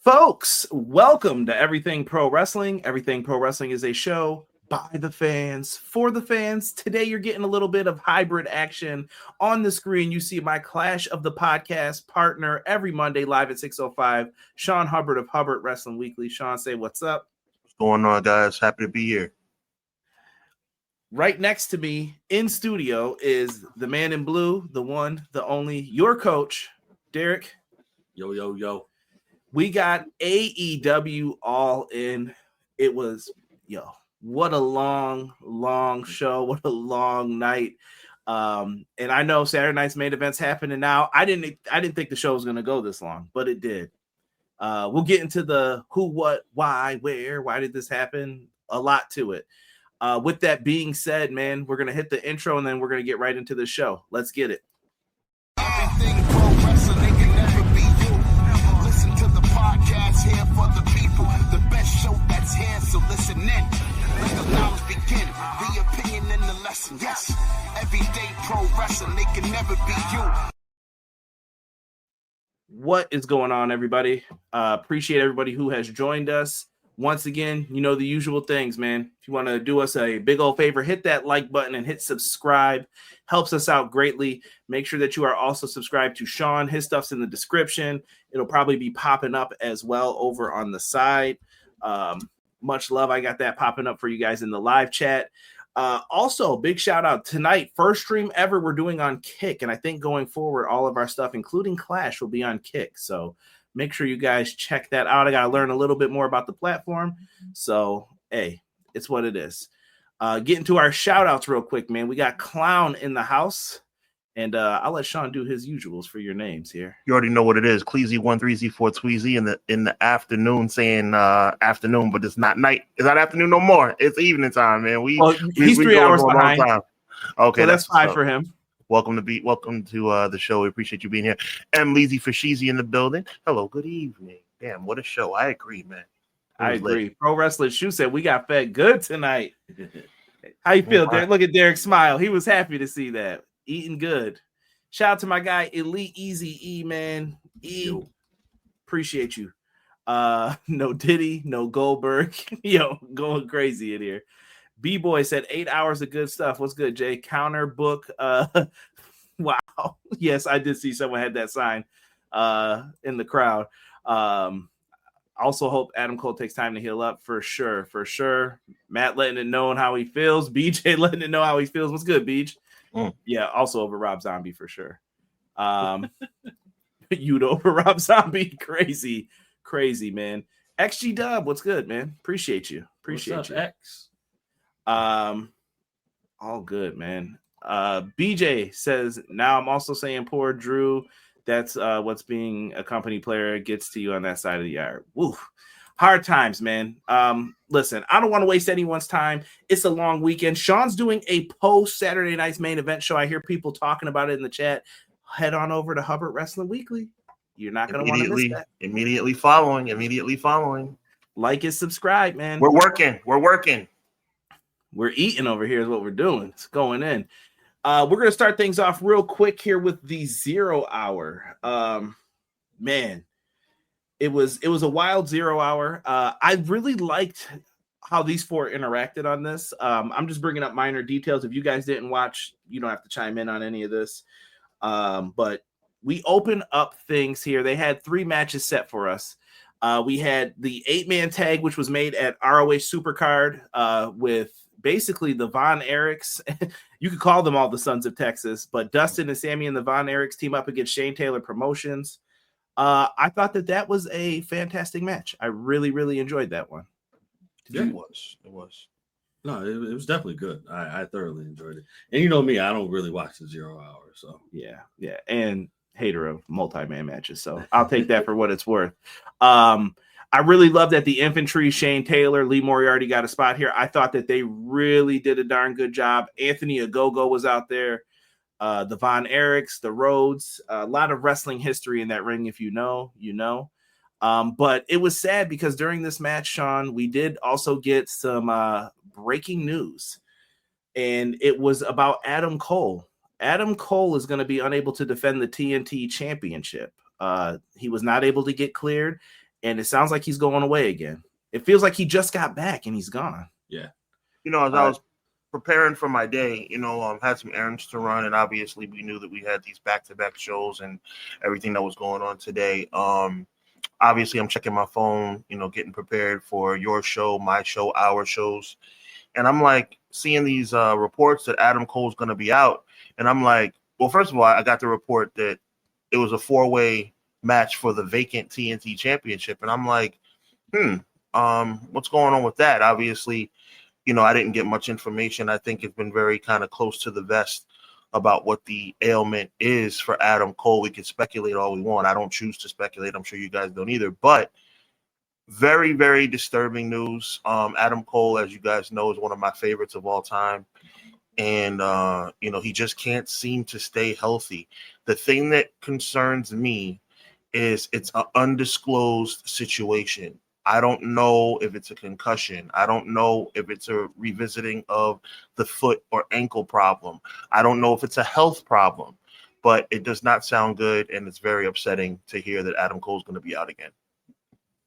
Folks, welcome to Everything Pro Wrestling. Everything Pro Wrestling is a show by the fans, for the fans. Today, you're getting a little bit of hybrid action. On the screen, you see my Clash of the Podcast partner every Monday live at 6:05, Sean Hubbard of Hubbard Wrestling Weekly. Sean, say what's up. What's going on, guys? Happy to be here. Right next to me in studio is the man in blue, the one, the only, your coach, Derek. Yo, yo, yo. We got AEW All In. It was, what a long show. What a long night. And I know Saturday night's main event's happening now. I didn't think the show was going to go this long, but it did. We'll get into the who, what, why, where, why did this happen? A lot to it. With that being said, man, we're going to hit the intro and then we're going to get right into the show. Let's get it. Everything pro wrestling, they can never be you. Listen to the podcast here for the people. The best show that's here, so listen in. Let the knowledge begin. The opinion and the lesson. Yes, everyday pro wrestling, they can never be you. What is going on, everybody? Appreciate everybody who has joined us. Once again, you know the usual things, man. If you want to do us a big old favor, hit that like button and hit subscribe. Helps us out greatly. Make sure that you are also subscribed to Sean. His stuff's in the description. It'll probably be popping up as well over on the side. Much love. I got that popping up for you guys in the live chat. Also, big shout out tonight. First stream ever we're doing on Kick. And I think going forward, all of our stuff, including Clash, will be on Kick. So make sure you guys check that out. I got to learn a little bit more about the platform. So, hey, it's what it is. Getting to our shout outs real quick, man. We got Clown in the house. And I'll let Sean do his usuals for your names here. You already know what it is. Cleezy13Z4 Tweezy in the afternoon, saying afternoon, but it's not night. It's not afternoon no more. It's evening time, man. He's 3 hours behind. Okay, so that's fine for him. Welcome to the show. We appreciate you being here. M. Leezy for Sheezy in the building. Hello, good evening. Damn, what a show. I agree, man. I agree. Lit. Pro Wrestling Shoe said we got fed good tonight. How you feel, Derek? Look at Derek smile. He was happy to see that. Eating good. Shout out to my guy, Elite Easy E, man. Appreciate you. No Diddy, no Goldberg. Yo, going crazy in here. B-Boy said 8 hours of good stuff. What's good, Jay? Counter book. Wow. Yes, I did see someone had that sign in the crowd. Also hope Adam Cole takes time to heal up for sure. Matt letting it know how he feels. BJ letting it know how he feels. What's good, Beach? Yeah, also over Rob Zombie for sure. You'd over Rob Zombie. Crazy, man. XG Dub, what's good, man? Appreciate you. What's up, you. X? All good, man. BJ says, now I'm also saying poor Drew. That's what's being a company player gets to you on that side of the yard. Woo. Hard times, man. Listen, I don't want to waste anyone's time. It's a long weekend. Sean's doing a post Saturday night's main event show. I hear people talking about it in the chat. Head on over to Hubbard Wrestling Weekly. You're not going to want to miss that. Immediately following. Like and subscribe, man. We're working. We're eating over here is what we're doing. It's going in. We're going to start things off real quick here with the 0 hour. Man, it was a wild 0 hour. I really liked how these four interacted on this. I'm just bringing up minor details. If you guys didn't watch, you don't have to chime in on any of this. But we open up things here. They had 3 matches set for us. We had the 8-man tag, which was made at ROH Supercard with basically the Von Erichs. You could call them all the Sons of Texas, but Dustin and Sammy and the Von Erichs team up against Shane Taylor Promotions. I thought that was a fantastic match. I really, really enjoyed that one. Yeah, it was. No, it was definitely good. I thoroughly enjoyed it. And you know me, I don't really watch the 0 hour. So yeah. And hater of multi-man matches. So I'll take that for what it's worth. I really love that the infantry, Shane Taylor, Lee Moriarty got a spot here. I thought that they really did a darn good job. Anthony Ogogo was out there. The Von Erichs, the Rhodes, a lot of wrestling history in that ring. If you know, you know. But it was sad because during this match, Sean, we did also get some breaking news. And it was about Adam Cole. Adam Cole is going to be unable to defend the TNT Championship. He was not able to get cleared. and it sounds like he's going away again. It feels like he just got back and he's gone. Yeah. As I was preparing for my day, had some errands to run, and obviously we knew that we had these back-to-back shows and everything that was going on today. Obviously I'm checking my phone, getting prepared for your show, my show, our shows. And I'm like seeing these reports that Adam Cole's going to be out. And I'm like, well, first of all, I got the report that it was a 4-way match for the vacant TNT Championship. And I'm like, what's going on with that? Obviously, I didn't get much information. I think it's been very kind of close to the vest about what the ailment is for Adam Cole. We can speculate all we want. I don't choose to speculate. I'm sure you guys don't either. But very, very disturbing news. Adam Cole, as you guys know, is one of my favorites of all time. And, he just can't seem to stay healthy. The thing that concerns me is it's an undisclosed situation. I don't know if it's a concussion. I don't know if it's a revisiting of the foot or ankle problem. I don't know if it's a health problem. But it does not sound good, and it's very upsetting to hear that Adam Cole's going to be out again.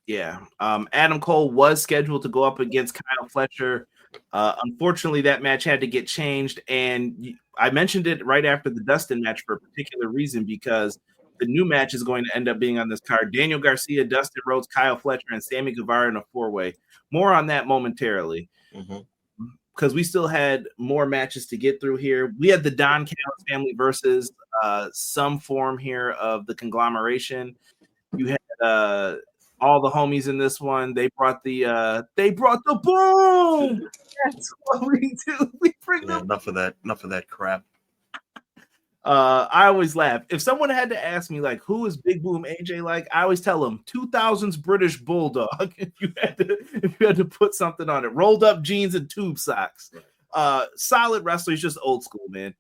Yeah. Adam Cole was scheduled to go up against Kyle Fletcher. Unfortunately, that match had to get changed. And I mentioned it right after the Dustin match for a particular reason, because the new match is going to end up being on this card. Daniel Garcia, Dustin Rhodes, Kyle Fletcher, and Sammy Guevara in a 4-way. More on that momentarily. Because we still had more matches to get through here. We had the Don Callis family versus some form here of the conglomeration. You had all the homies in this one. They brought the boom. That's what we do. We bring them. Enough of that crap. I always laugh. If someone had to ask me, like, who is Big Boom AJ like, I always tell them 2000s British Bulldog. If you had to put something on it, rolled up jeans and tube socks. Solid wrestler. He's just old school, man.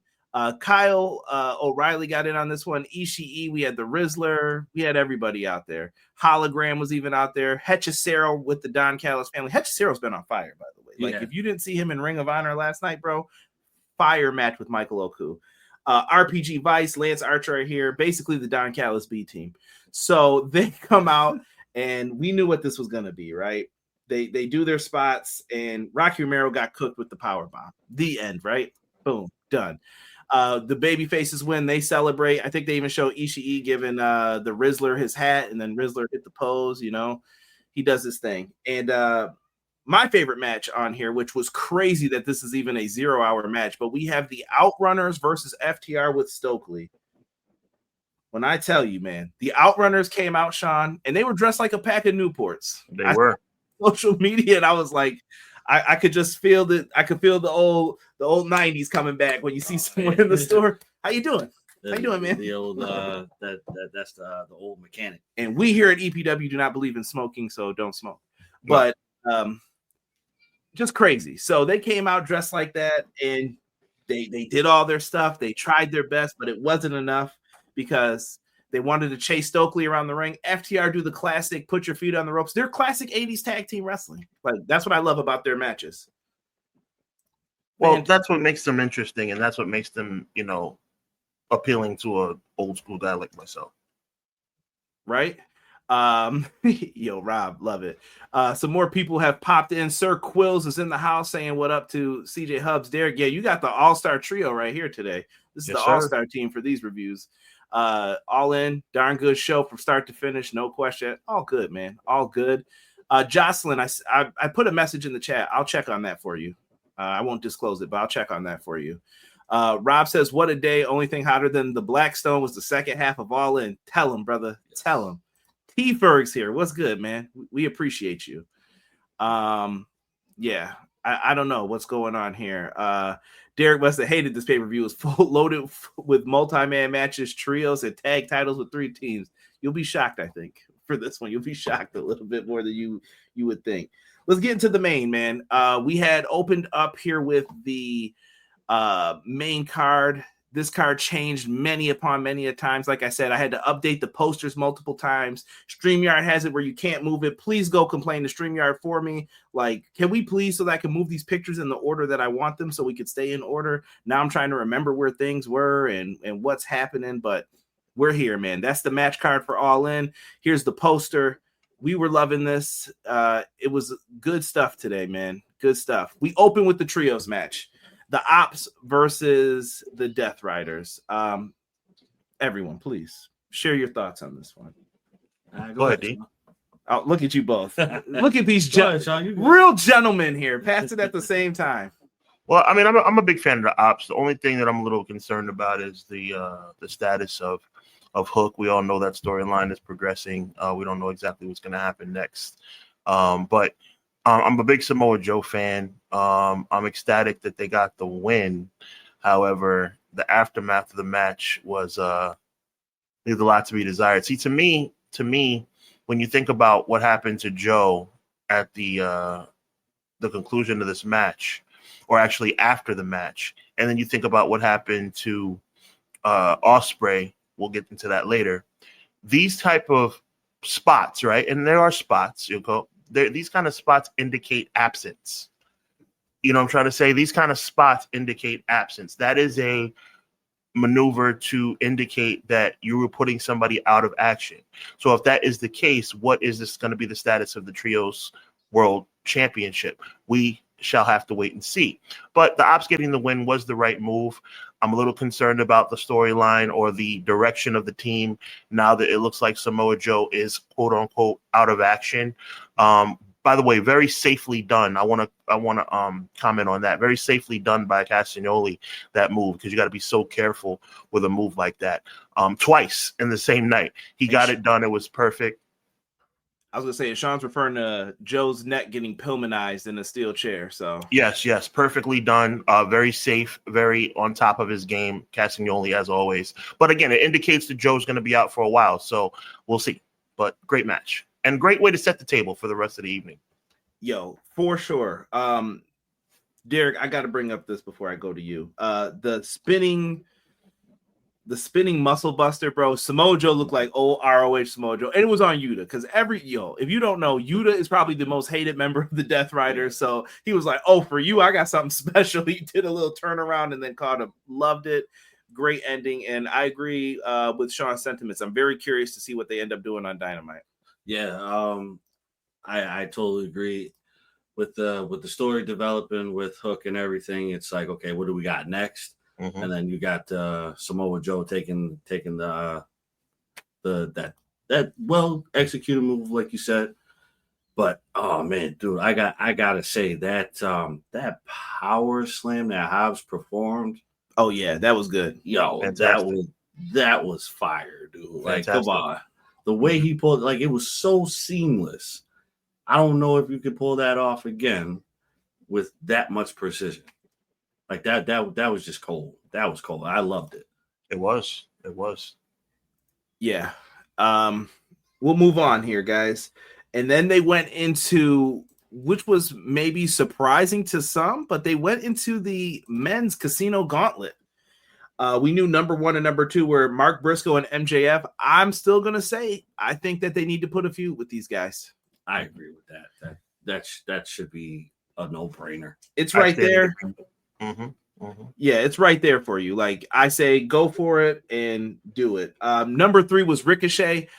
Kyle O'Reilly got in on this one. Ishii, we had the Rizzler, we had everybody out there. Hologram was even out there. Hechicero with the Don Callis family. Hechicero's been on fire, by the way. Like, if you didn't see him in Ring of Honor last night, bro, fire match with Michael Oku. RPG Vice, Lance Archer are here, basically the Don Callis B team. So they come out, and we knew what this was going to be, right? They do their spots, and Rocky Romero got cooked with the power bomb. The end, right? Boom, done. The baby faces win. They celebrate. I think they even show Ishii giving the Rizzler his hat, and then Rizzler hit the pose. He does his thing. And my favorite match on here, which was crazy that this is even a 0-hour match, but we have the Outrunners versus FTR with Stokely. When I tell you, man, the Outrunners came out, Sean, and they were dressed like a pack of Newports. They were. Social media, and I was like, I could just feel that. I could feel the old 90s coming back when you see someone in the store. How you doing? How you doing, man? The old that's the old mechanic. And we here at EPW do not believe in smoking, so don't smoke. But just crazy. So they came out dressed like that, and they did all their stuff. They tried their best, but it wasn't enough because they wanted to chase Stokely around the ring. FTR do the classic, put your feet on the ropes. They're classic 80s tag team wrestling. Like, that's what I love about their matches. Well, that's what makes them interesting, and that's what makes them, appealing to a old school guy like myself. Right? Yo, Rob, love it. Some more people have popped in. Sir Quills is in the house saying what up to CJ Hubs. Derek, yeah, you got the all-star trio right here today. This is the all-star team for these reviews. All in, darn good show from start to finish, no question. All good, man. All good. Jocelyn, I put a message in the chat. I'll check on that for you. I won't disclose it, but I'll check on that for you. Rob says, what a day. Only thing hotter than the Blackstone was the second half of All In. Tell him, brother. Tell him. T Ferg's here. What's good, man? We appreciate you. Yeah, I don't know what's going on here. Derek must have hated this pay-per-view. It's full loaded with multi-man matches, trios, and tag titles with 3 teams. You'll be shocked, I think, for this one. You'll be shocked a little bit more than you would think. Let's get into the main, man. We had opened up here with the main card. This card changed many a times. Like I said, I had to update the posters multiple times. StreamYard has it where you can't move it. Please go complain to StreamYard for me. Like, can we please, so that I can move these pictures in the order that I want them so we could stay in order? Now I'm trying to remember where things were and what's happening, but we're here, man. That's the match card for All In. Here's the poster. We were loving this. It was good stuff today, man. Good stuff. We open with the trios match. The Ops versus the Death Riders. Everyone, please share your thoughts on this one. Go ahead, D. Oh, look at you both. Look at these Sean, real gentlemen here. Pass it at the same time. Well, I mean, I'm a big fan of the Ops. The only thing that I'm a little concerned about is the status of Hook. We all know that storyline is progressing. We don't know exactly what's going to happen next. But I'm a big Samoa Joe fan. I'm ecstatic that they got the win. However, the aftermath of the match was leaves a lot to be desired. See, to me, when you think about what happened to Joe at the conclusion of this match, or actually after the match, and then you think about what happened to Osprey, we'll get into that later. These type of spots, right? And there are spots, these kind of spots indicate absence. You know what I'm trying to say? These kind of spots indicate absence. That is a maneuver to indicate that you were putting somebody out of action. So if that is the case, what is this going to be the status of the Trios World Championship? We shall have to wait and see. But the Ops getting the win was the right move. I'm a little concerned about the storyline or the direction of the team now that it looks like Samoa Joe is quote unquote out of action. By the way, very safely done. I want to comment on that. Very safely done by Castagnoli, that move, because you got to be so careful with a move like that. Twice in the same night, he got it done. It was perfect. I was gonna say, Sean's referring to Joe's neck getting Pillmanized in a steel chair. So yes, perfectly done. Very safe, very on top of his game. Castagnoli, as always. But again, it indicates that Joe's going to be out for a while, so we'll see. But great match and great way to set the table for the rest of the evening. Yo, for sure. Derek, I got to bring up this before I go to you. The spinning muscle buster, bro. Samoa Joe looked like old ROH Samoa Joe, and it was on Yuta, because if you don't know, Yuta is probably the most hated member of the Death Riders. So he was like, "Oh, for you, I got something special." He did a little turnaround and then caught him. Loved it. Great ending, and I agree with Sean's sentiments. I'm very curious to see what they end up doing on Dynamite. Yeah, I totally agree with the story developing with Hook and everything. It's like, okay, what do we got next? Mm-hmm. And then you got Samoa Joe taking that well executed move, like you said. But oh man, dude, I gotta say that power slam that Hobbs performed. Oh yeah, that was good. Yo, that was fire, dude. Like, come on. The way he pulled, like, it was so seamless. I don't know if you could pull that off again with that much precision. Like that was just cold. That was cold. I loved it. It was. Yeah. We'll move on here, guys. And then they went into, which was maybe surprising to some, but they went into the men's casino gauntlet. We knew number 1 and number 2 were Mark Briscoe and MJF. I'm still going to say, I think that they need to put a feud with these guys. I agree with that. That should be a no-brainer. It's right there. Mm-hmm. Mm-hmm. Yeah, it's right there for you. Like, I say, go for it and do it. Number 3 was Ricochet.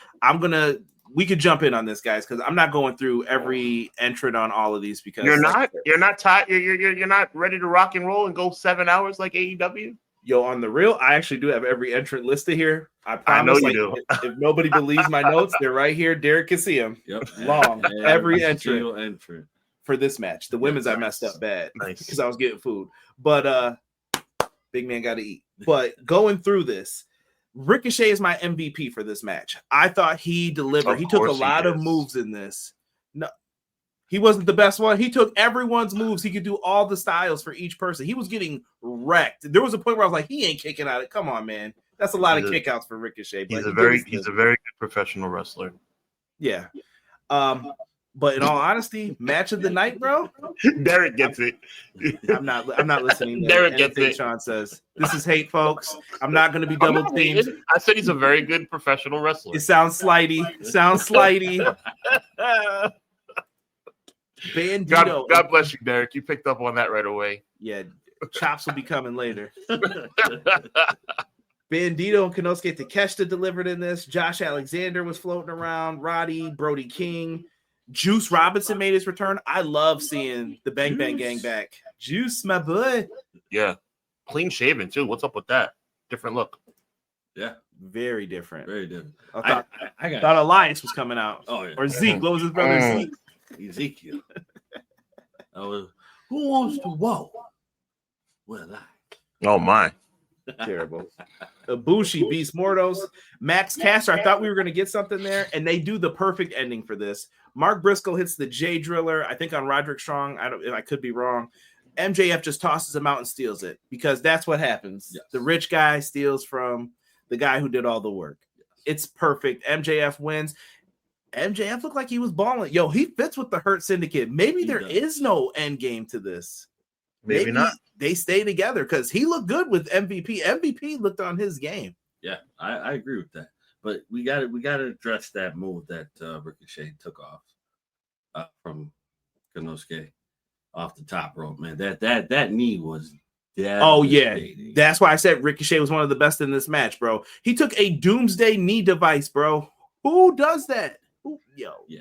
We could jump in on this, guys, because I'm not going through every entrant on all of these, because you're not tired. You're not ready to rock and roll and go 7 hours like AEW. Yo, on the real, I actually do have every entrant listed here. I promise. I know you do. If nobody believes my notes, they're right here. Derek can see them. Yep. Long. Every entrant for this match. The women's I messed up bad because I was getting food. But big man got to eat. But going through this, Ricochet is my MVP for this match. I thought he delivered. He took a lot of moves in this. No, he wasn't the best one. He took everyone's moves. He could do all the styles for each person. He was getting wrecked. There was a point where I was like, he ain't kicking out it. Come on, man. That's a lot of kickouts for Ricochet. He's a very good professional wrestler. Yeah. But in all honesty, match of the night, bro. Derek gets it. I'm not listening to Derek gets anything it. Sean says. This is hate, folks. I'm not going to be double teamed. I said he's a very good professional wrestler. It sounds slighty. Bandito. God bless you, Derek. You picked up on that right away. Yeah, chops will be coming later. Bandito and Konosuke Takeshita delivered in this. Josh Alexander was floating around. Roddy, Brody King. Juice Robinson made his return. I love seeing the Bang Bang Gang back. Juice, my boy. Yeah. Clean shaven, too. What's up with that? Different look. Yeah. Very different. Very different. I I thought Elias was coming out. Oh, yeah. Or Zeke. What was his brother? Zeke. Ezekiel. Who wants to walk? Well, Oh, my. Terrible. Ibushi beats Mordos. Max Caster. I thought we were going to get something there, and they do the perfect ending for this. Mark Briscoe hits the J Driller, I think on Roderick Strong. I could be wrong. MJF just tosses him out and steals it because that's what happens. Yes. The rich guy steals from the guy who did all the work. Yes. It's perfect. MJF wins. MJF looked like he was balling. Yo, he fits with the Hurt Syndicate. Maybe there is no end game to this. Maybe not. They stay together because he looked good with MVP. MVP looked on his game. Yeah, I agree with that. But we got to address that move that Ricochet took off from Konosuke off the top rope. Man, that knee was dead. Oh yeah, that's why I said Ricochet was one of the best in this match, bro. He took a doomsday knee device, bro. Who does that?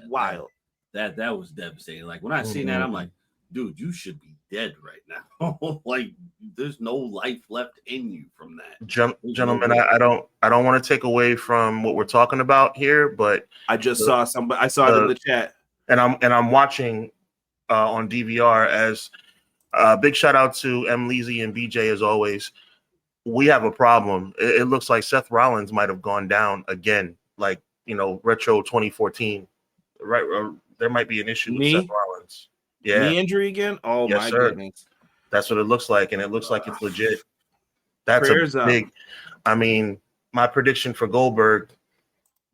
Wild. That was devastating. Like when I seen that, I'm like, dude, you should be dead right now. Like there's no life left in you from that. Gentlemen, I don't want to take away from what we're talking about here, but I just saw somebody. I saw it in the chat, and I'm watching on DVR as big shout out to M. Leezy and BJ as always. We have a problem. It looks like Seth Rollins might have gone down again, like retro 2014. Right, there might be an issue with Seth Rollins. Yeah. Knee injury again? Oh, yes, my sir. goodness. That's what it looks like, and it looks like it's legit. That's a big I mean, my prediction for Goldberg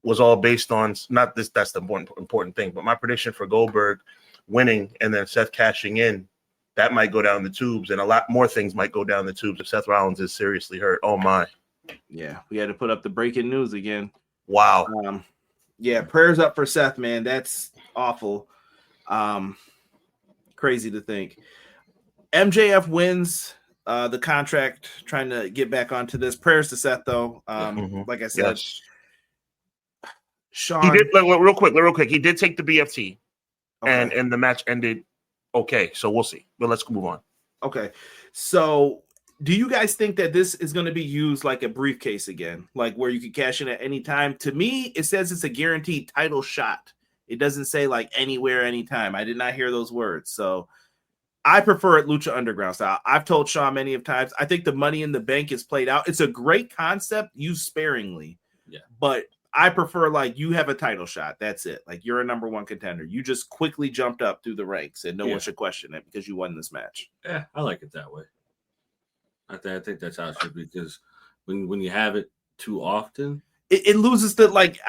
was all based on not this, that's the important thing, but my prediction for Goldberg winning and then Seth cashing in, that might go down the tubes, and a lot more things might go down the tubes if Seth Rollins is seriously hurt. Oh my. Yeah, we had to put up the breaking news again. Wow. Yeah, prayers up for Seth, man. That's awful. Crazy to think. MJF wins the contract, trying to get back onto this. Prayers to Seth, though. Like I said, yes. Sean. He did real quick. He did take the BFT, and the match ended okay. So we'll see. But let's move on. Okay. So do you guys think that this is going to be used like a briefcase again, like where you can cash in at any time? To me, it says it's a guaranteed title shot. It doesn't say like anywhere, anytime. I did not hear those words. So I prefer it Lucha Underground style. I've told Sean many of times, I think the Money in the Bank is played out. It's a great concept, used sparingly. Yeah. But I prefer like you have a title shot. That's it. Like you're a number one contender. You just quickly jumped up through the ranks and no one should question it because you won this match. Yeah, I like it that way. I think that's how it should be, because when you have it too often, it loses the like.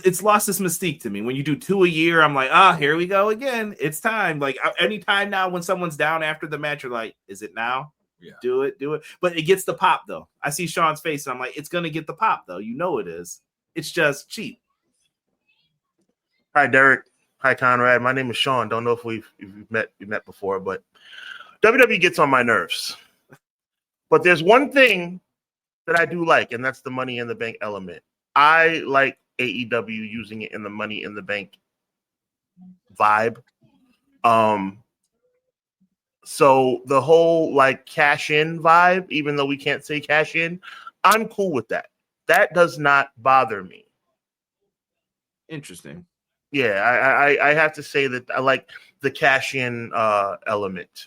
It's lost its mystique to me. When you do 2 a year, I'm like, here we go again. It's time. Like anytime now, when someone's down after the match, you're like, is it now? Yeah, do it. But it gets the pop though. I see Sean's face, and I'm like, it's gonna get the pop though. You know it is. It's just cheap. Hi, Derek. Hi, Conrad. My name is Sean. Don't know if we've met before, but WWE gets on my nerves. But there's one thing that I do like, and that's the Money in the Bank element. I like AEW using it in the Money in the Bank vibe. So the whole like cash in vibe, even though we can't say cash in, I'm cool with that. That does not bother me. Interesting. Yeah, I have to say that I like the cash in element.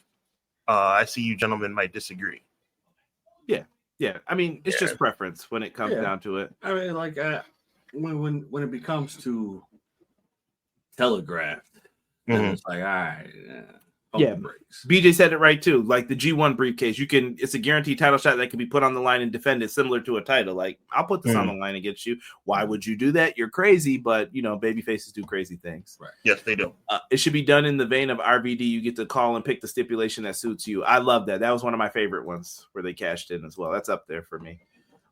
I see you gentlemen might disagree. Yeah. I mean, it's just preference when it comes down to it. I mean, like when it becomes to telegraphed, then it's like, all right, breaks. BJ said it right too. Like the G1 briefcase, it's a guaranteed title shot that can be put on the line and defended, similar to a title. Like, I'll put this on the line against you. Why would you do that? You're crazy, but baby faces do crazy things. Right. Yes, they do. It should be done in the vein of RVD. You get to call and pick the stipulation that suits you. I love that. That was one of my favorite ones where they cashed in as well. That's up there for me.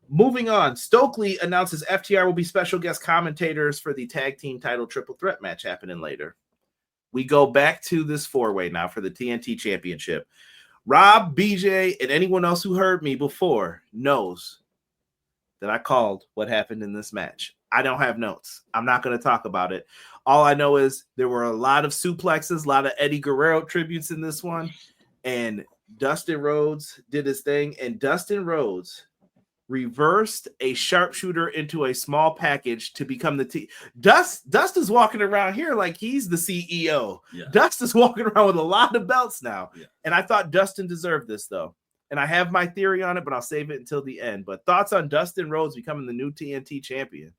Moving on, Stokely announces FTR will be special guest commentators for the tag team title triple threat match happening later. We go back to this four-way now for the TNT Championship. Rob, BJ, and anyone else who heard me before knows that I called what happened in this match. I don't have notes. I'm not going to talk about it. All I know is there were a lot of suplexes, a lot of Eddie Guerrero tributes in this one, and Dustin Rhodes did his thing, and Dustin Rhodes reversed a sharpshooter into a small package to become the Dust is walking around here like he's the CEO. Yeah. Dust is walking around with a lot of belts now. Yeah. And I thought Dustin deserved this, though. And I have my theory on it, but I'll save it until the end. But thoughts on Dustin Rhodes becoming the new TNT champion?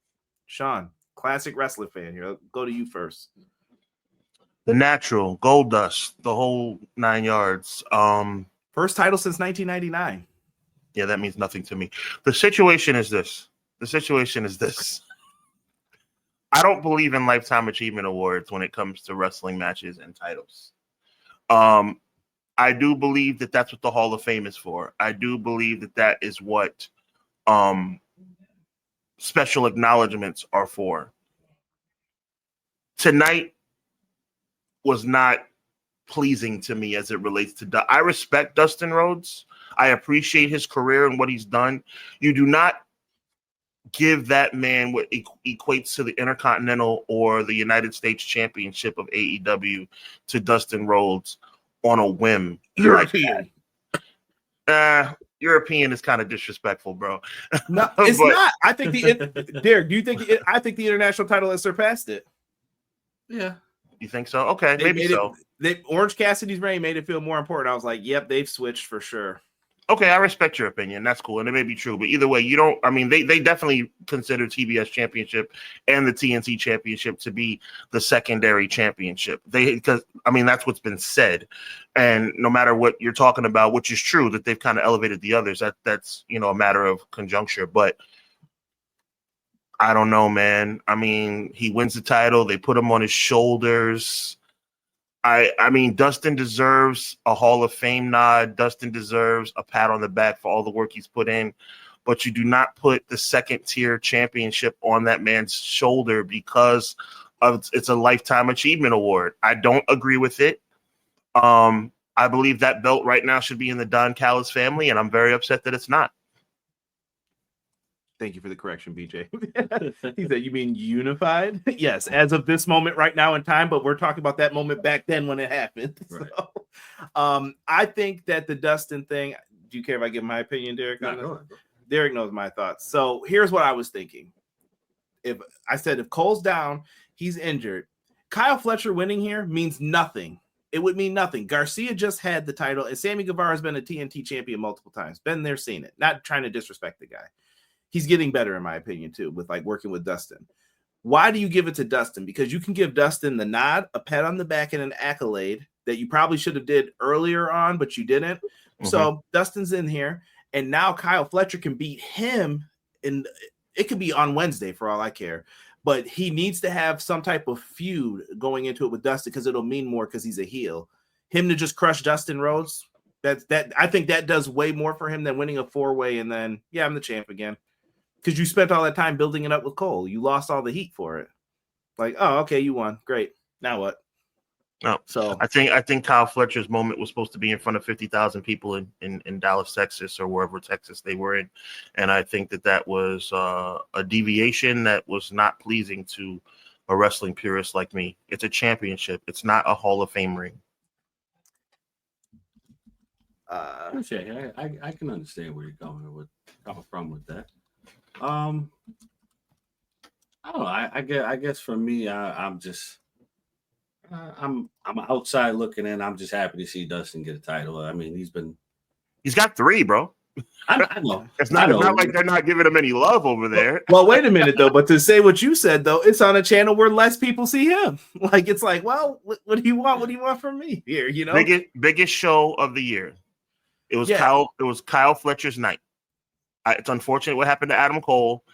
Sean, classic wrestling fan here. I'll go to you first. The natural, gold dust, the whole 9 yards. First title since 1999. Yeah, that means nothing to me. The situation is this. I don't believe in Lifetime Achievement Awards when it comes to wrestling matches and titles. I do believe that that's what the Hall of Fame is for. I do believe that that is what special acknowledgments are for. Tonight was not pleasing to me as it relates to I respect Dustin Rhodes. I appreciate his career and what he's done. You do not give that man what equates to the Intercontinental or the United States Championship of AEW to Dustin Rhodes on a whim. European. European is kind of disrespectful, bro. No, it's not. I think Derek, do you think I think the international title has surpassed it? Yeah. You think so? Okay, maybe so. Orange Cassidy's reign made it feel more important. I was like, yep, they've switched for sure. Okay, I respect your opinion. That's cool. And it may be true. But either way, they definitely consider TBS Championship and the TNT Championship to be the secondary championship. Because that's what's been said. And no matter what you're talking about, which is true, that they've kind of elevated the others, that's a matter of conjuncture. But I don't know, man. He wins the title. They put him on his shoulders. Dustin deserves a Hall of Fame nod. Dustin deserves a pat on the back for all the work he's put in. But you do not put the second-tier championship on that man's shoulder because it's a Lifetime Achievement Award. I don't agree with it. I believe that belt right now should be in the Don Callis family, and I'm very upset that it's not. Thank you for the correction, BJ. He said, you mean unified? Yes, as of this moment right now in time, but we're talking about that moment back then when it happened. Right. So, I think that the Dustin thing, do you care if I give my opinion, Derek? No. Derek knows my thoughts. So here's what I was thinking. If Cole's down, he's injured. Kyle Fletcher winning here means nothing. It would mean nothing. Garcia just had the title, and Sammy Guevara has been a TNT champion multiple times. Been there, seen it. Not trying to disrespect the guy. He's getting better, in my opinion, too, with working with Dustin. Why do you give it to Dustin? Because you can give Dustin the nod, a pat on the back, and an accolade that you probably should have did earlier on, but you didn't. Mm-hmm. So Dustin's in here, and now Kyle Fletcher can beat him, and it could be on Wednesday for all I care. But he needs to have some type of feud going into it with Dustin because it'll mean more because he's a heel. Him to just crush Dustin Rhodes, I think that does way more for him than winning a 4-way and then, yeah, I'm the champ again. Because you spent all that time building it up with Cole. You lost all the heat for it. Oh, okay, you won. Great. Now what? No. So I think Kyle Fletcher's moment was supposed to be in front of 50,000 people in Dallas, Texas, or wherever Texas they were in. And I think that was a deviation that was not pleasing to a wrestling purist like me. It's a championship. It's not a Hall of Fame ring. I can understand where you're coming from with that. I don't know. I guess for me, I'm outside looking in. I'm just happy to see Dustin get a title. He's got 3, bro. I know. It's not like they're not giving him any love over there. Well, wait a minute though. But to say what you said though, it's on a channel where less people see him. Well, what do you want? What do you want from me here? Biggest show of the year. It was Kyle Fletcher's night. It's unfortunate what happened to Adam Cole.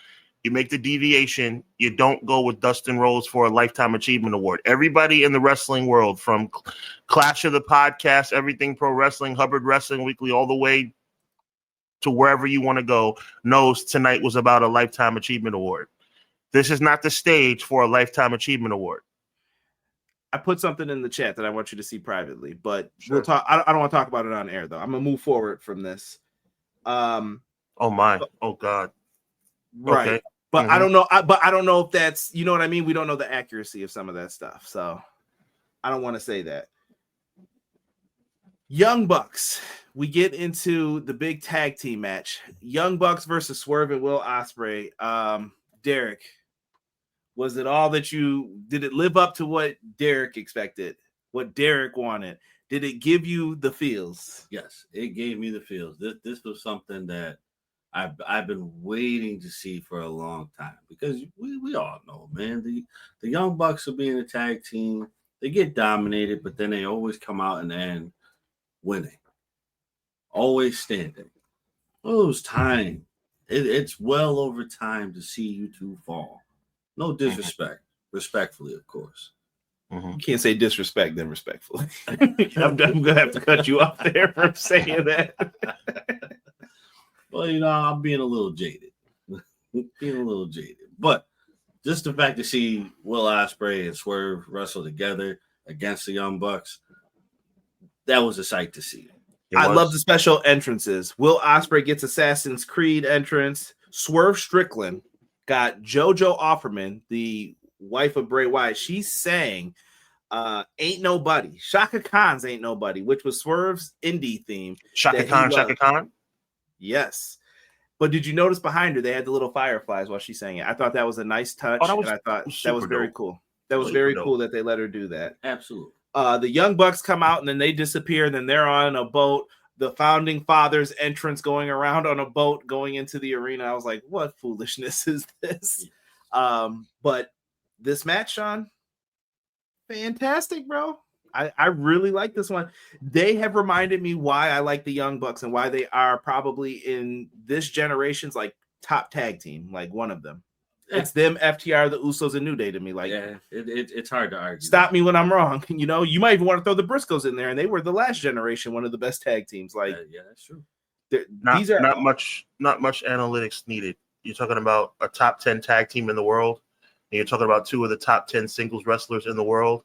You make the deviation. You don't go with Dustin Rhodes for a Lifetime Achievement Award. Everybody in the wrestling world, from Clash of the Podcast, Everything Pro Wrestling, Hubbard Wrestling Weekly, all the way to wherever you want to go, knows tonight was about a Lifetime Achievement Award. This is not the stage for a Lifetime Achievement Award. I put something in the chat that I want you to see privately, but We'll talk. I don't want to talk about it on air, though. I'm going to move forward from this. Oh, my. Oh, God. Right. Okay. But I don't know. But I don't know if that's, you know what I mean? We don't know the accuracy of some of that stuff. So I don't want to say that. Young Bucks. We get into the big tag team match. Young Bucks versus Swerve and Will Osprey. Derek, was it all that did it live up to what Derek expected? What Derek wanted? Did it give you the feels? Yes, it gave me the feels. This was something that I've been waiting to see for a long time, because we all know, man, the Young Bucks will be in a tag team. They get dominated, but then they always come out in the end winning. Always standing. Oh, it was time. It's well over time to see you two fall. No disrespect. Respectfully, of course. You can't say disrespect, then respectfully. I'm going to have to cut you off there for saying that. Well, I'm being a little jaded. But just the fact to see Will Osprey and Swerve wrestle together against the Young Bucks, that was a sight to see. I love the special entrances. Will Osprey gets Assassin's Creed entrance. Swerve Strickland got JoJo Offerman, the wife of Bray Wyatt. She sang Ain't Nobody. Shaka Khan's Ain't Nobody, which was Swerve's indie theme. Shaka Khan. Yes. But did you notice behind her, they had the little fireflies while she sang it? I thought that was a nice touch. And I thought that was very cool. That was very cool that they let her do that. Absolutely. The Young Bucks come out and then they disappear. And then they're on a boat. The Founding Fathers entrance going around on a boat going into the arena. I was like, what foolishness is this? But this match, Sean, fantastic, bro. I really like this one. They have reminded me why I like the Young Bucks and why they are probably in this generation's like top tag team, like one of them. It's them, FTR, the Usos, and New Day to me. Like, it's hard to argue. Stop me when I'm wrong. You might even want to throw the Briscoes in there, and they were the last generation, one of the best tag teams. Like, yeah, that's true. These are not much analytics needed. You're talking about a top 10 tag team in the world, and you're talking about two of the top 10 singles wrestlers in the world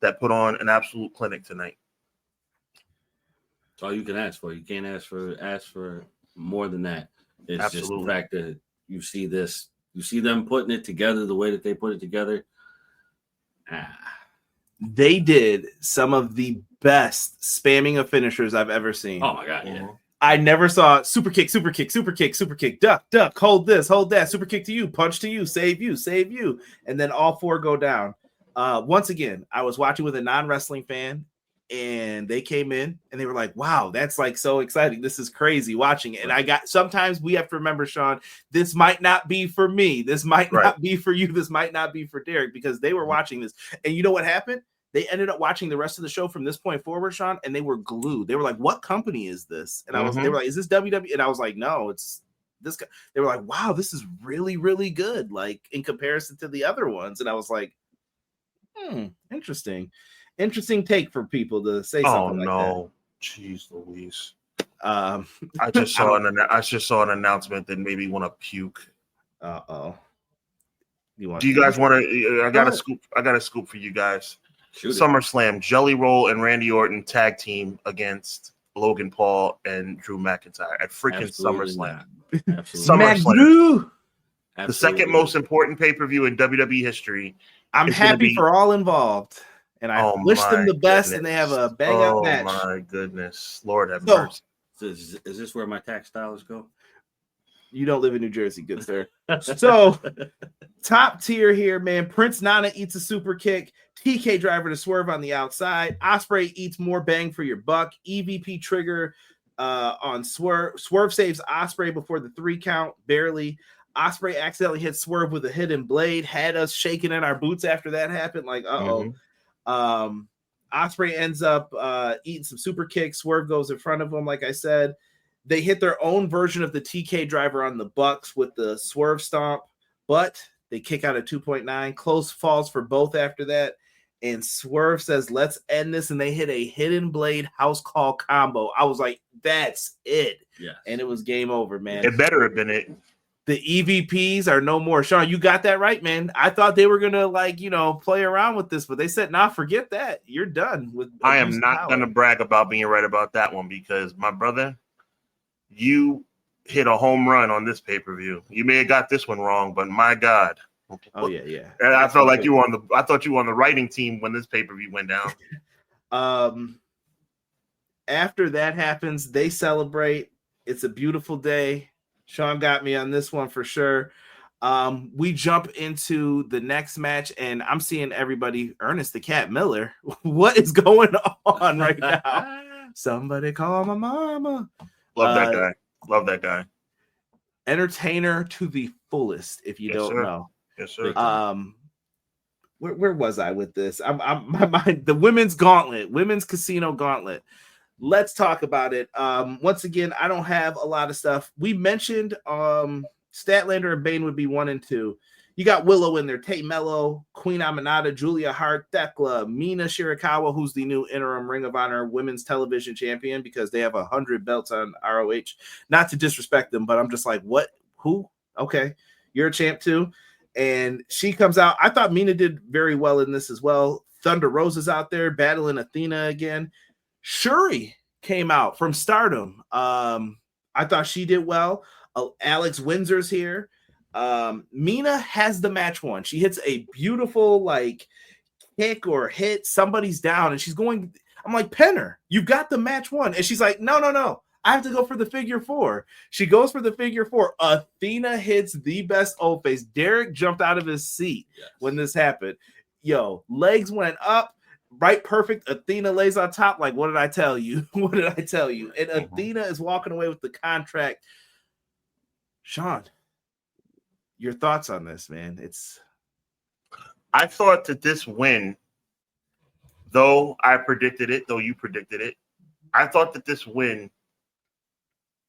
that put on an absolute clinic tonight. That's all you can ask for. You can't ask for more than that. It's Absolutely. Just the fact that you see this. You see them putting it together the way that they put it together. They did some of the best spamming of finishers I've ever seen. Oh, my God, yeah. I never saw super kick, super kick, super kick, super kick, duck, hold this, hold that, super kick to you, punch to you, save you, and then all four go down. Once again, I was watching with a non-wrestling fan, and they came in and they were like, wow, that's like so exciting. This is crazy watching it. And sometimes we have to remember, Sean, this might not be for me. This might not be for you. This might not be for Derek, because they were watching this. And you know what happened? They ended up watching the rest of the show from this point forward, Sean, and they were glued. They were like, what company is this? And they were like, is this WWE? And I was like, no, it's this guy. They were like, wow, this is really, really good. Like in comparison to the other ones. And I was like, interesting take for people to say something like that. Oh no, jeez Louise. I just saw an announcement that made me want to puke. Uh-oh. Do you guys want to? I got a scoop for you guys. SummerSlam, Jelly Roll and Randy Orton tag team against Logan Paul and Drew McIntyre at freaking SummerSlam. SummerSlam. The second most important pay-per-view in WWE history. I'm happy for all involved. And I wish them the best, and they have a bang-up match. Oh, my goodness. Lord have mercy. Is this where my tax dollars go? You don't live in New Jersey, good sir. So, top tier here, man. Prince Nana eats a super kick. TK driver to Swerve on the outside. Osprey eats more bang for your buck. EVP trigger on Swerve. Swerve saves Osprey before the 3 count, barely. Osprey accidentally hit Swerve with a hidden blade. Had us shaking in our boots after that happened. Like, Osprey ends up eating some super kicks. Swerve goes in front of him, like I said. They hit their own version of the TK driver on the Bucks with the Swerve stomp, but they kick out a 2.9. Close falls for both after that. And Swerve says, let's end this. And they hit a hidden blade house call combo. I was like, that's it. Yeah. And it was game over, man. It better have been it. The EVPs are no more. Sean, you got that right, man. I thought they were going to, play around with this, but they said, nah, forget that. You're done with I am not going to brag about being right about that one, because my brother, you hit a home run on this pay-per-view. You may have got this one wrong, but my God. Oh yeah. And I felt like I thought you were on the writing team when this pay-per-view went down. After that happens, they celebrate. It's a beautiful day. Sean got me on this one for sure. We jump into the next match, and I'm seeing everybody. Ernest the Cat Miller. What is going on right now? Somebody call my mama. Love that guy. Love that guy. Entertainer to the fullest. If you don't know, yes, sir. Where was I with this? The women's gauntlet, women's casino gauntlet. Let's talk about it. Once again, I don't have a lot of stuff. We mentioned Statlander and Bane would be 1 and 2. You got Willow in there, Tate Mello, Queen Aminata, Julia Hart, Thekla, Mina Shirakawa, who's the new interim Ring of Honor women's television champion because they have 100 belts on ROH. Not to disrespect them, but I'm just like, what? Who? Okay, you're a champ too. And she comes out. I thought Mina did very well in this as well. Thunder Rosa's out there battling Athena again. Shuri came out from Stardom. I thought she did well. Alex Windsor's here. Mina has the match won. She hits a beautiful like kick or hit. Somebody's down and she's going. I'm like, Penner, you've got the match won. And she's like, no. I have to go for the figure 4. She goes for the figure 4. Athena hits the best old face. Derek jumped out of his seat when this happened. Yo, legs went up. Right, perfect. Athena lays on top. Like, what did I tell you? What did I tell you? And Athena is walking away with the contract. Sean, your thoughts on this, man? I thought that this win, though I predicted it, though you predicted it, I thought that this win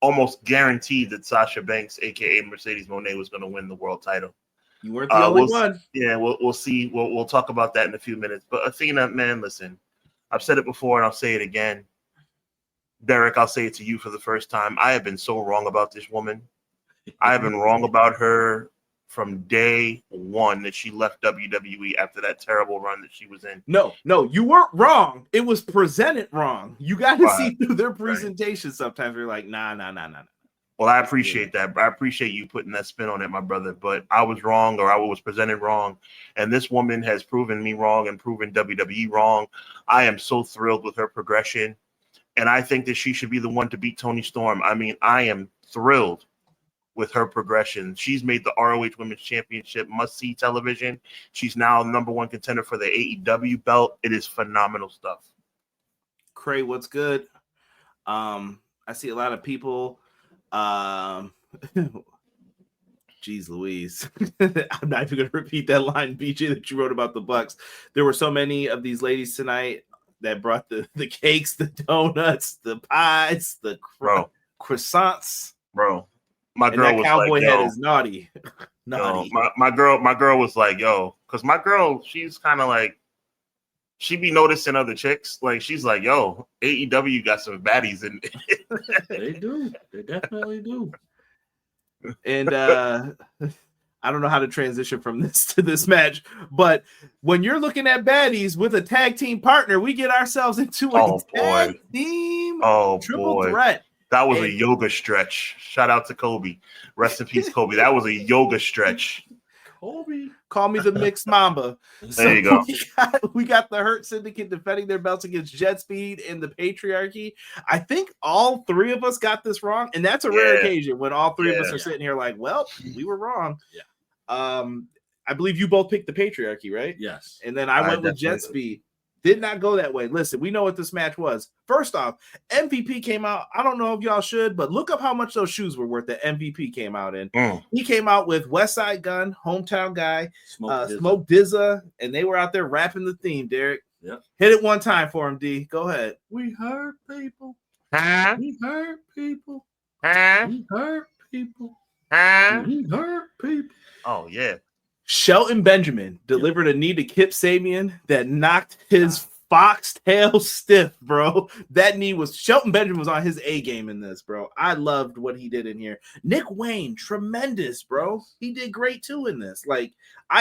almost guaranteed that Sasha Banks, aka Mercedes Monae, was going to win the world title. You weren't the only one. Yeah, we'll see. We'll talk about that in a few minutes. But Athena, man, listen, I've said it before and I'll say it again. Derek, I'll say it to you for the first time. I have been so wrong about this woman. I have been wrong about her from day one that she left WWE after that terrible run that she was in. No, you weren't wrong. It was presented wrong. You got to see through their presentation sometimes. You're like, nah. Well, I appreciate that. I appreciate you putting that spin on it, my brother. But I was wrong, or I was presented wrong. And this woman has proven me wrong and proven WWE wrong. I am so thrilled with her progression. And I think that she should be the one to beat Toni Storm. I mean, I am thrilled with her progression. She's made the ROH Women's Championship must-see television. She's now the #1 contender for the AEW belt. It is phenomenal stuff. Cray, what's good? I see a lot of people. Geez Louise. I'm not even going to repeat that line, BJ, that you wrote about the Bucks. There were so many of these ladies tonight that brought the cakes, the donuts, the pies, the croissants. Bro, my girl was cowboy like, head is naughty. Naughty. My girl was like, yo, because my girl, she's kind of like, she be noticing other chicks. Like, she's like, yo, AEW got some baddies in it. They do. They definitely do. And I don't know how to transition from this to this match, but when you're looking at baddies with a tag team partner, we get ourselves into a tag team triple threat. That was a yoga stretch. Shout out to Kobe. Rest in peace, Kobe. That was a yoga stretch. Kobe, call me the mixed mamba. There you go. We got the Hurt Syndicate defending their belts against Jet Speed and the Patriarchy. I think all 3 of us got this wrong, and that's a rare occasion when all 3 of us are sitting here like, well, we were wrong. Yeah. I believe you both picked the Patriarchy, right? Yes. And then I went with Jet Speed. Did not go that way. Listen, we know what this match was. First off, MVP came out. I don't know if y'all should, but look up how much those shoes were worth that MVP came out in. He came out with West Side Gun, hometown guy, Smoke Dizza, and they were out there rapping the theme, Derek. Yep. Hit it one time for him, D. Go ahead. We hurt people. Huh? We hurt people. Huh? We hurt people. Huh? We hurt people. Oh, yeah. Shelton Benjamin delivered a knee to Kip Sabian that knocked his foxtail stiff, bro. That knee was Shelton Benjamin was on his A game in this, bro. I loved what he did in here. Nick Wayne, tremendous, bro. He did great too in this. Like,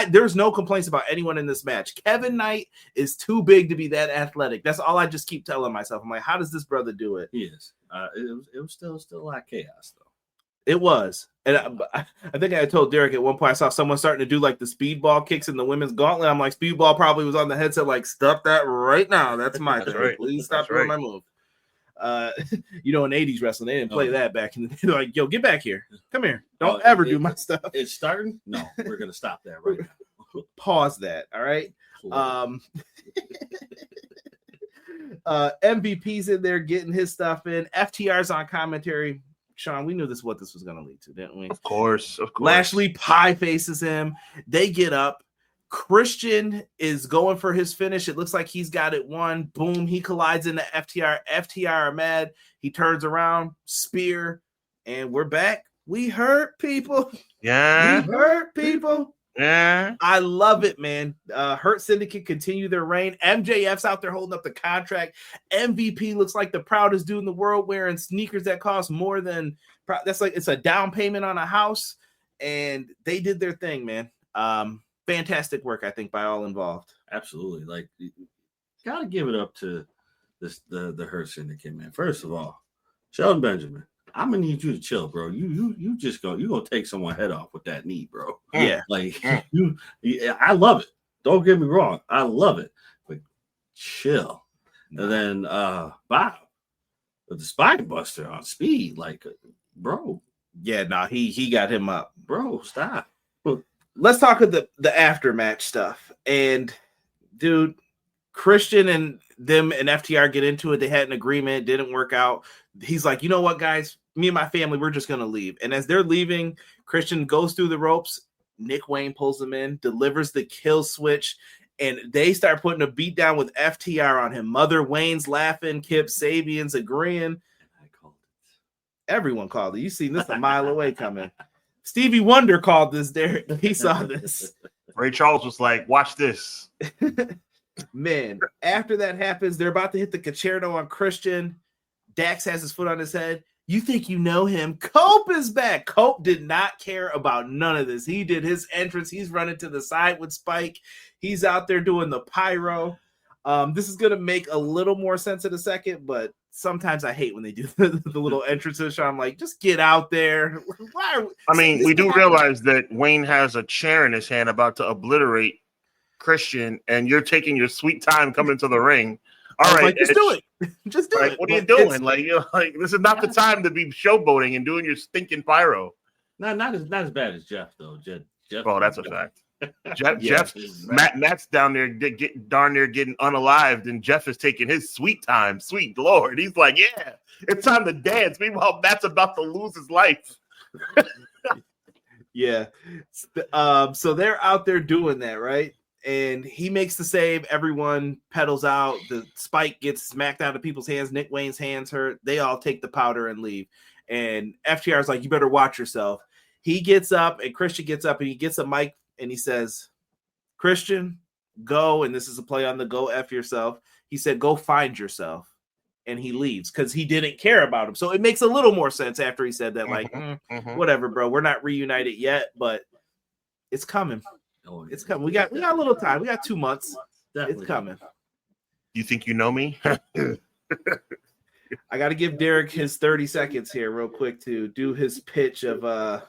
there's no complaints about anyone in this match. Kevin Knight is too big to be that athletic. That's all I just keep telling myself. I'm like, how does this brother do it? He is. It was still a lot of chaos though. It was. And I think I told Derek at one point, I saw someone starting to do like the speedball kicks in the women's gauntlet. I'm like, speedball probably was on the headset, like, stop that right now. That's my thing. Right. Please stop doing my move. In 80s wrestling, they didn't play that back in the day. They're like, yo, get back here. Come here. Don't ever do my stuff. It's starting? No, we're going to stop that right now. Pause that. All right. MVP's in there getting his stuff in. FTR's on commentary. Sean, we knew what this was going to lead to, didn't we? Of course. Lashley pie faces him. They get up. Christian is going for his finish. It looks like he's got it won. Boom. He collides into FTR. FTR are mad. He turns around, spear, and we're back. We hurt people. Yeah. We hurt people. Yeah. I love it, man. Hurt Syndicate continue their reign. MJF's out there holding up the contract. MVP looks like the proudest dude in the world wearing sneakers that cost more than that's like it's a down payment on a house. And they did their thing, man. Fantastic work, I think, by all involved. Absolutely. Like, you gotta give it up to the Hurt Syndicate, man. First of all, Shelton Benjamin, I'm gonna need you to chill, bro. You just gonna take someone's head off with that knee, bro. Yeah, like I love it. Don't get me wrong, I love it, but chill. And then Bob with the spine buster on speed, like, bro. Yeah, no, he got him up, bro. Stop. Let's talk of the aftermatch stuff. And dude, Christian and them and FTR get into it. They had an agreement, didn't work out. He's like, you know what, guys? Me and my family, we're just gonna leave. And as they're leaving, Christian goes through the ropes. Nick Wayne pulls him in, delivers the kill switch, and they start putting a beat down with FTR on him. Mother Wayne's laughing, Kip Sabian's agreeing. I called it. Everyone called it. You seen this a mile away coming. Stevie Wonder called this, Derek. He saw this. Ray Charles was like, watch this. Man, after that happens, they're about to hit the concerto on Christian. Dax has his foot on his head. You think you know him. Cope is back. Cope did not care about none of this. He did his entrance. He's running to the side with Spike. He's out there doing the pyro. This is going to make a little more sense in a second, but sometimes I hate when they do the little entrances. So I'm like, just get out there. We do realize that Wayne has a chair in his hand about to obliterate Christian, and you're taking your sweet time coming to the ring. All right, like, just do it. Just do it. What are you doing? You're like, this is not the time to be showboating and doing your stinking pyro. Not as bad as Jeff though. Jeff. Oh, that's a fact. Jeff, Matt's down there darn near getting unalived, and Jeff is taking his sweet time. Sweet Lord, he's like, yeah, it's time to dance. Meanwhile, Matt's about to lose his life. Yeah. So they're out there doing that, right? And he makes the save. Everyone pedals out. The Spike gets smacked out of people's hands. Nick Wayne's hands hurt. They all take the powder and leave. And FTR's like, you better watch yourself. He gets up, and Christian gets up, and he gets a mic, and he says, Christian, go. And this is a play on the go F yourself. He said, go find yourself. And he leaves because he didn't care about him. So it makes a little more sense after he said that, like, whatever, bro. We're not reunited yet, but it's coming. Oh, it's coming. We got a little time. We got 2 months. Definitely. It's coming. You think you know me? I got to give Derek his 30 seconds here real quick to do his pitch of a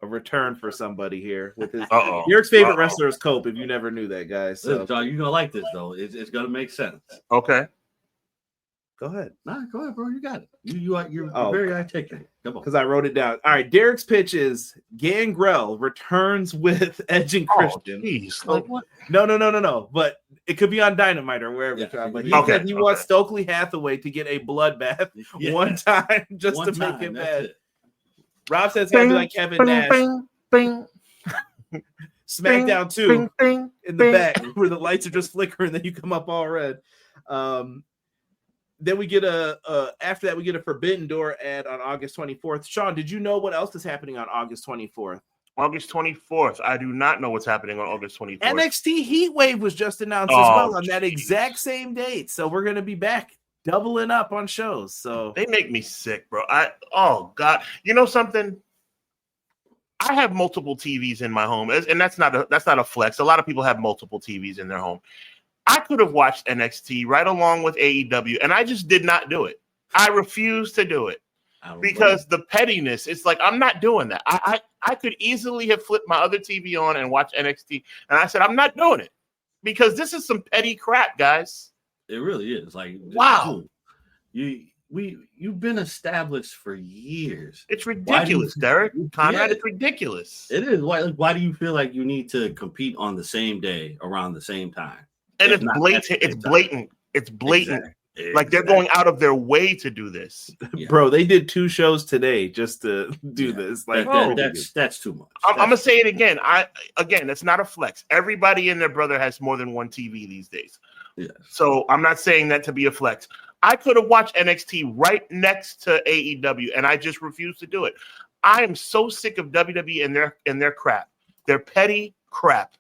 return for somebody here with his Derek's favorite wrestler is Cope, if you never knew that, guys. So you're gonna like this though. It's gonna make sense. Okay. Go ahead. Nah, go ahead, bro. You got it. You're very articulate. Come on. Because I wrote it down. All right. Derek's pitch is Gangrel returns with Edge and Christian. Jeez. Like what? No. But it could be on Dynamite or wherever. Yeah. But he said he wants Stokely Hathaway to get a bloodbath one time just to make him mad. Rob says it's going to be like Kevin Nash. SmackDown 2 in the back where the lights are just flickering, then you come up all red. Then we get after that we get a Forbidden Door ad on August 24th. Sean, did you know what else is happening on August 24th? August 24th. I do not know what's happening on August 24th. NXT Heatwave was just announced as well on that exact same date. So we're going to be back doubling up on shows. So they make me sick, bro. God. You know something? I have multiple TVs in my home, and that's not a flex. A lot of people have multiple TVs in their home. I could have watched NXT right along with AEW, and I just did not do it. I refused to do it. Because the pettiness, it's like, I'm not doing that. I could easily have flipped my other TV on and watched NXT, and I said, I'm not doing it because this is some petty crap, guys. It really is. Like, wow, you've been established for years. It's ridiculous, Derek. Conrad, it's ridiculous. It is. Why do you feel like you need to compete on the same day around the same time? And it's blatant. It's blatant. It's blatant. Exactly. Like they're going out of their way to do this. Yeah. Bro, they did 2 shows today just to do this. Like that's too much. I'm gonna say it again. It's not a flex. Everybody and their brother has more than one TV these days. Yeah. So I'm not saying that to be a flex. I could have watched NXT right next to AEW, and I just refuse to do it. I am so sick of WWE and their crap. Their petty crap.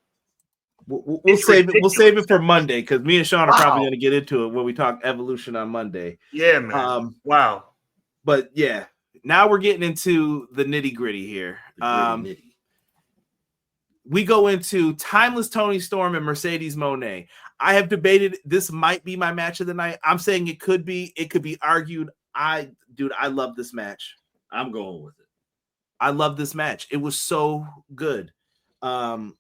We'll save it for Monday because me and Sean are probably going to get into it when we talk Evolution on Monday. Yeah, man. Wow. But yeah, now we're getting into the nitty gritty here. We go into Timeless Toni Storm and Mercedes Monae. I have debated this might be my match of the night. I'm saying it could be. It could be argued. I love this match. I'm going with it. I love this match. It was so good. 2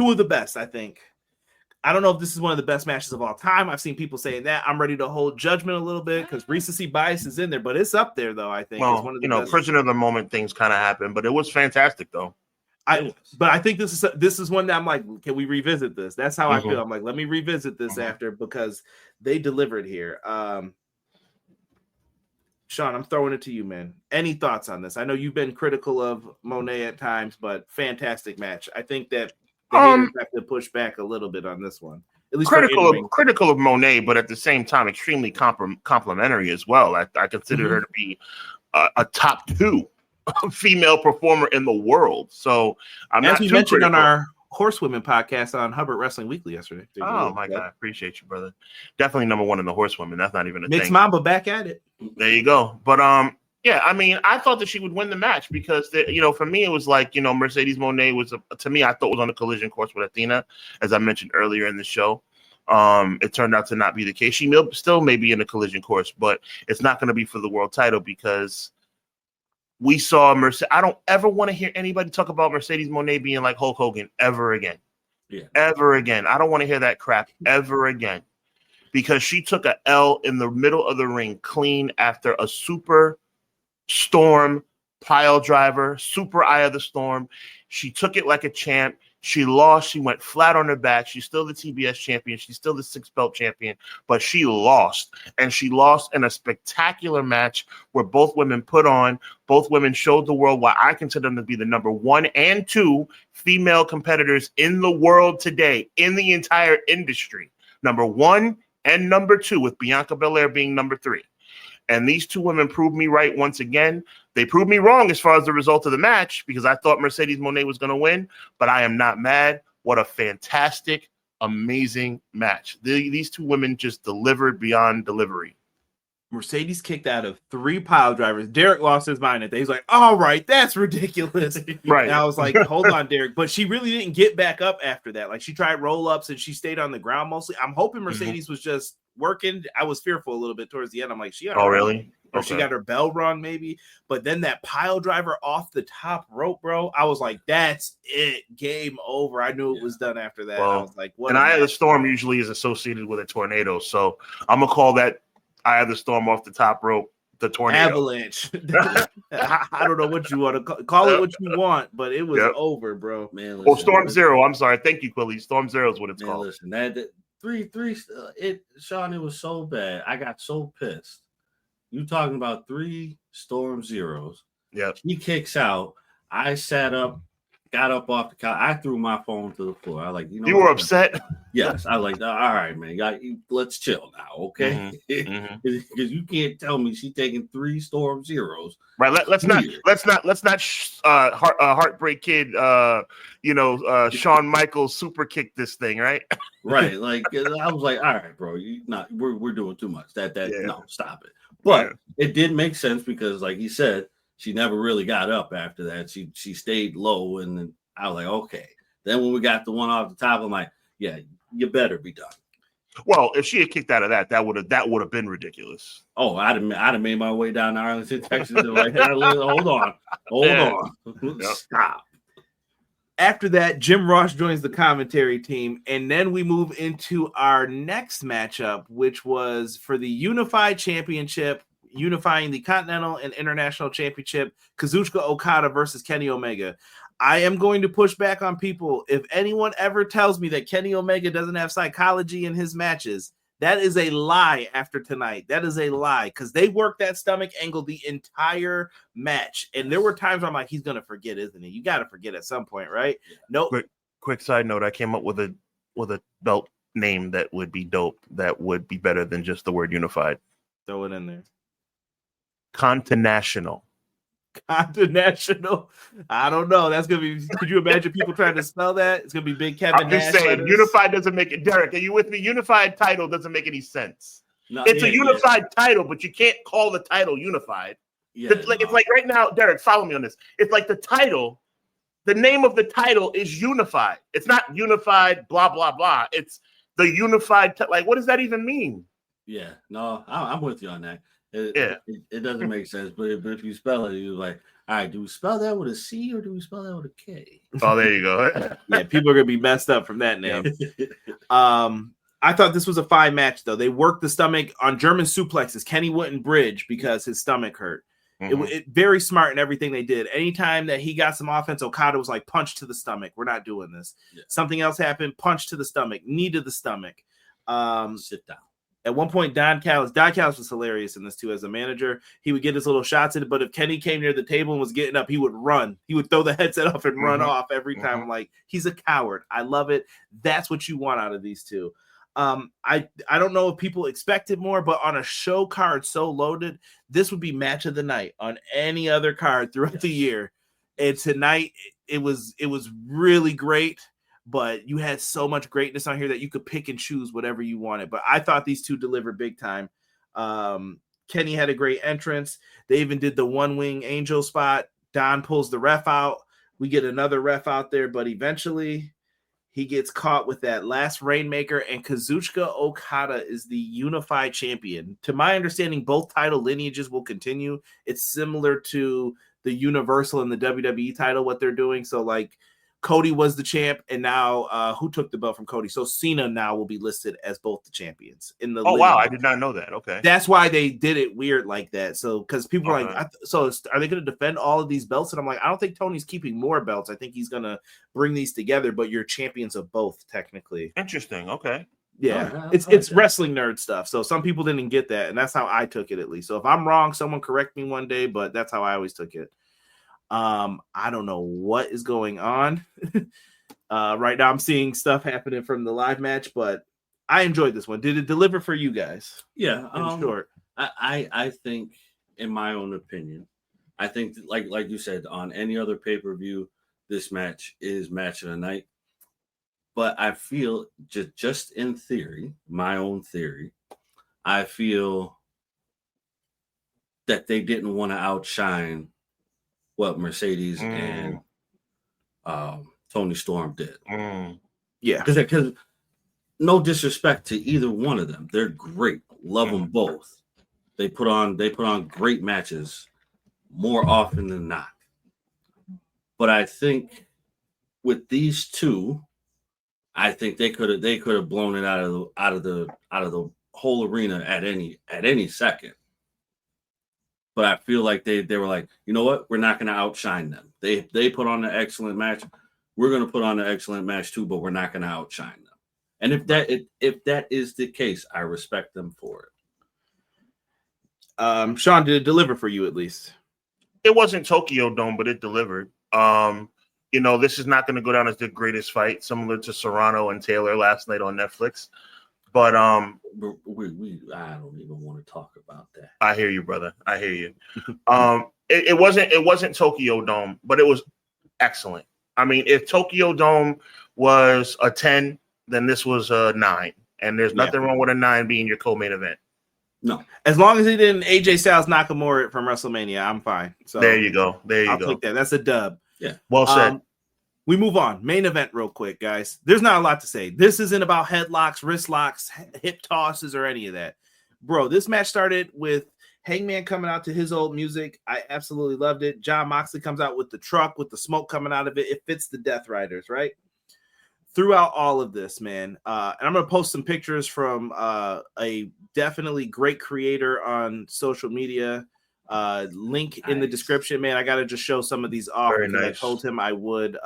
of the best, I think. I don't know if this is one of the best matches of all time. I've seen people saying that. I'm ready to hold judgment a little bit because recency bias is in there, but it's up there though. I think. Well, it's one of the best. prisoner of the moment things kind of happen, but it was fantastic though. But I think this is one that I'm like, can we revisit this? That's how I feel. I'm like, let me revisit this after because they delivered here. Sean, I'm throwing it to you, man. Any thoughts on this? I know you've been critical of Monae at times, but fantastic match. I think that the haters have to push back a little bit on this one. At least critical of Monae, but at the same time, extremely complimentary as well. I consider her to be a top 2 female performer in the world. So I'm as not we too mentioned critical. on our Horsewomen podcast on Hubbard Wrestling Weekly yesterday. Oh my God, appreciate you, brother. Definitely number 1 in the Horsewomen. That's not even a Mixed thing. Mamba back at it. There you go. But yeah, I mean, I thought that she would win the match because for me it was like Mercedes Monae was to me I thought was on a collision course with Athena, as I mentioned earlier in the show. It turned out to not be the case. She still may be in a collision course, but it's not going to be for the world title because we saw Mercedes. I don't ever want to hear anybody talk about Mercedes Monae being like Hulk Hogan ever again. Yeah. Ever again. I don't want to hear that crap ever again because she took a L in the middle of the ring clean after a super storm pile driver, super eye of the storm. She took it like a champ. She lost. She went flat on her back. She's still the TBS champion. She's still the 6-belt champion, but she lost. And she lost in a spectacular match where both women both women showed the world why I consider them to be the number 1 and 2 female competitors in the world today, in the entire industry. Number 1 and number 2, with Bianca Belair being number 3. And these 2 women proved me right once again. They proved me wrong as far as the result of the match because I thought Mercedes Monae was going to win, but I am not mad. What a fantastic, amazing match. These 2 women just delivered beyond delivery. Mercedes kicked out of 3 pile drivers. Derek lost his mind at that. He's like, all right, that's ridiculous. Right. And I was like, hold on, Derek. But she really didn't get back up after that. Like she tried roll-ups and she stayed on the ground mostly. I'm hoping Mercedes was just working. I was fearful a little bit towards the end. I'm like, really? Or she got her bell rung maybe. But then that pile driver off the top rope, bro. I was like, that's it. Game over. I knew it was done after that. Well, I was like, what? And Eye of the Storm usually is associated with a tornado. So I'm going to call that Eye of the Storm off the top rope the tornado. Avalanche. I don't know what you want to call it what you want, but it was over, bro. Man, listen, well, Storm Zero. I'm sorry. Thank you, Quilly. Storm Zero is what it's called. Listen, that Sean, it was so bad. I got so pissed. You talking about 3 Storm Zeros. Yeah. He kicks out. I sat up, got up off the couch. I threw my phone to the floor. I like, you were upset? Yes. I like, all right, man. Let's chill now, okay? Because you can't tell me she's taking 3 Storm Zeros. Right. Let's not Heartbreak Kid. Shawn Michaels super kick this thing, right? Right. Like I was like, all right, bro. We're doing too much. No, stop it. But it did make sense because, like he said, she never really got up after that. She stayed low, and then I was like, okay. Then when we got the one off the top, I'm like, yeah, you better be done. Well, if she had kicked out of that would have been ridiculous. Oh, I'd have made my way down to Arlington, Texas. And like, hold on. Yep. Stop. After that, Jim Ross joins the commentary team, and then we move into our next matchup, which was for the Unified Championship, unifying the Continental and International Championship, Kazuchika Okada versus Kenny Omega. I am going to push back on people. If anyone ever tells me that Kenny Omega doesn't have psychology in his matches, that is a lie after tonight. That is a lie, because they worked that stomach angle the entire match. And there were times where I'm like, he's going to forget, isn't he? You got to forget at some point, right? Nope. Quick side note, I came up with a belt name that would be dope, that would be better than just the word unified. Throw it in there. Continental. Continental. I don't know. That's gonna be. Could you imagine people trying to spell that? It's gonna be Big Kevin. I'm just saying, unified doesn't make it. Derek, are you with me? Unified title doesn't make any sense. No, it's a unified title, but you can't call the title unified. Yeah, it's like right now, Derek. Follow me on this. It's like the title. The name of the title is unified. It's not unified. Blah blah blah. It's the unified. Like, what does that even mean? Yeah. No, I'm with you on that. It doesn't make sense, but if you spell it, you're like, all right, do we spell that with a C or do we spell that with a K? Oh, there you go. Yeah, people are gonna be messed up from that name. I thought this was a fine match, though. They worked the stomach on German suplexes. Kenny wouldn't bridge because his stomach hurt. Mm-hmm. It very smart in everything they did. Anytime that he got some offense, Okada was like, punch to the stomach. We're not doing this. Yeah. Something else happened, punch to the stomach, knee to the stomach. Sit down. At one point, Don Callis was hilarious in this too. As a manager, he would get his little shots in it, but if Kenny came near the table and was getting up, he would run. He would throw the headset off and run off every time. I'm like, he's a coward. I love it. That's what you want out of these two. I don't know if people expected more, but on a show card so loaded, this would be match of the night on any other card throughout the year. And tonight, it was really great. But you had so much greatness on here that you could pick and choose whatever you wanted. But I thought these two delivered big time. Kenny had a great entrance. They even did the one wing angel spot. Don pulls the ref out. We get another ref out there, but eventually he gets caught with that last Rainmaker, and Kazuchika Okada is the unified champion. To my understanding, both title lineages will continue. It's similar to the Universal and the WWE title, what they're doing. So like, Cody was the champ, and now who took the belt from Cody? So Cena now will be listed as both the champions in the. Oh wow, I did not know that. Okay, that's why they did it weird like that. So because people are like, so are they going to defend all of these belts? And I'm like, I don't think Tony's keeping more belts. I think he's going to bring these together. But you're champions of both technically. Interesting. Okay. Yeah, it's wrestling nerd stuff. So some people didn't get that, and that's how I took it at least. So if I'm wrong, someone correct me one day. But that's how I always took it. I don't know what is going on. Right now I'm seeing stuff happening from the live match, but I enjoyed this one. Did it deliver for you guys? Yeah. In short. I think, in my own opinion, I think like you said, on any other pay-per-view, this match is match of the night. But I feel just in theory, my own theory, I feel that they didn't want to outshine what Mercedes and Tony Storm did. Yeah, because no disrespect to either one of them, they're great. Love them both. They put on great matches more often than not. But I think with these two, I think they could have blown it out of the whole arena at any second. But I feel like they were like, you know what? We're not going to outshine them. They put on an excellent match. We're going to put on an excellent match too, but we're not going to outshine them. And if that is the case, I respect them for it. Sean, did it deliver for you at least? It wasn't Tokyo Dome, but it delivered. This is not going to go down as the greatest fight, similar to Serrano and Taylor last night on Netflix. But I don't even want to talk about that. I hear you, brother. I hear you. It wasn't Tokyo Dome, but it was excellent. I mean, if Tokyo Dome was a 10, then this was a 9, and there's nothing wrong with a 9 being your co-main event. No, as long as he didn't AJ Styles Nakamura from WrestleMania, I'm fine. So there you go. I'll take that. That's a dub. Yeah, well said. We move on. Main event real quick, guys. There's not a lot to say. This isn't about headlocks, wrist locks, hip tosses, or any of that. Bro, this match started with Hangman coming out to his old music. I absolutely loved it. Jon Moxley comes out with the truck, with the smoke coming out of it. It fits the Death Riders, right? Throughout all of this, man. And I'm going to post some pictures from a definitely great creator on social media. Link in the description, man. I got to just show some of these off because I told him I would.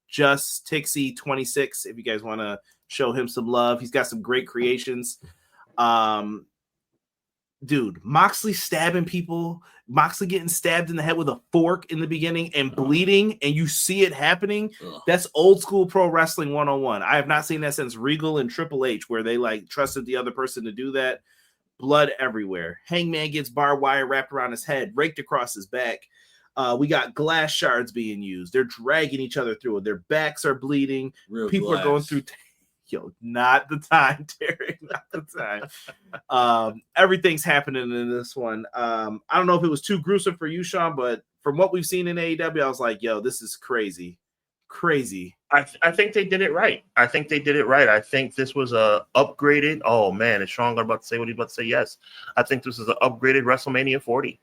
Just Tixie 26, if you guys want to show him some love. He's got some great creations. Dude, Moxley stabbing people, Moxley getting stabbed in the head with a fork in the beginning and bleeding, and you see it happening. That's old school pro wrestling 101. I have not seen that since Regal and Triple H, where they like trusted the other person to do that. Blood everywhere. Hangman gets barbed wire wrapped around his head, raked across his back. We got glass shards being used. They're dragging each other through it. Their backs are bleeding. People are going through. Yo, not the time, Terry. Not the time. Everything's happening in this one. I don't know if it was too gruesome for you, Sean, but from what we've seen in AEW, I was like, yo, this is crazy. Crazy. I think they did it right. I think this was a upgraded. Oh, man, is Sean about to say what he's about to say? Yes. I think this is an upgraded WrestleMania 40.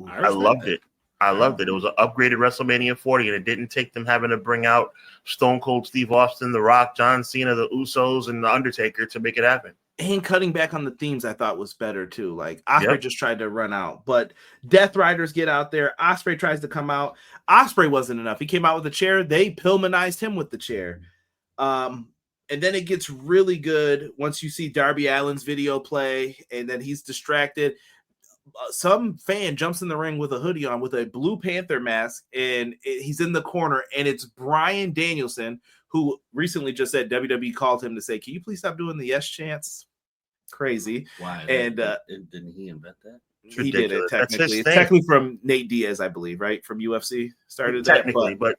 I loved it. I loved it. It was an upgraded WrestleMania 40, and it didn't take them having to bring out Stone Cold Steve Austin, The Rock, John Cena, The Usos, and The Undertaker to make it happen. And cutting back on the themes, I thought was better too. Like Osprey just tried to run out, but Death Riders get out there. Osprey tries to come out. Osprey wasn't enough. He came out with a chair. They Pillmanized him with the chair. And then it gets really good once you see Darby Allin's video play, and then he's distracted. Some fan jumps in the ring with a hoodie on with a Blue Panther mask, and he's in the corner, and it's Bryan Danielson, who recently just said WWE called him to say, can you please stop doing the yes chants? Crazy. Why? And didn't he invent that? He did it technically. It's technically from Nate Diaz, I believe, right? From UFC started technically, that, but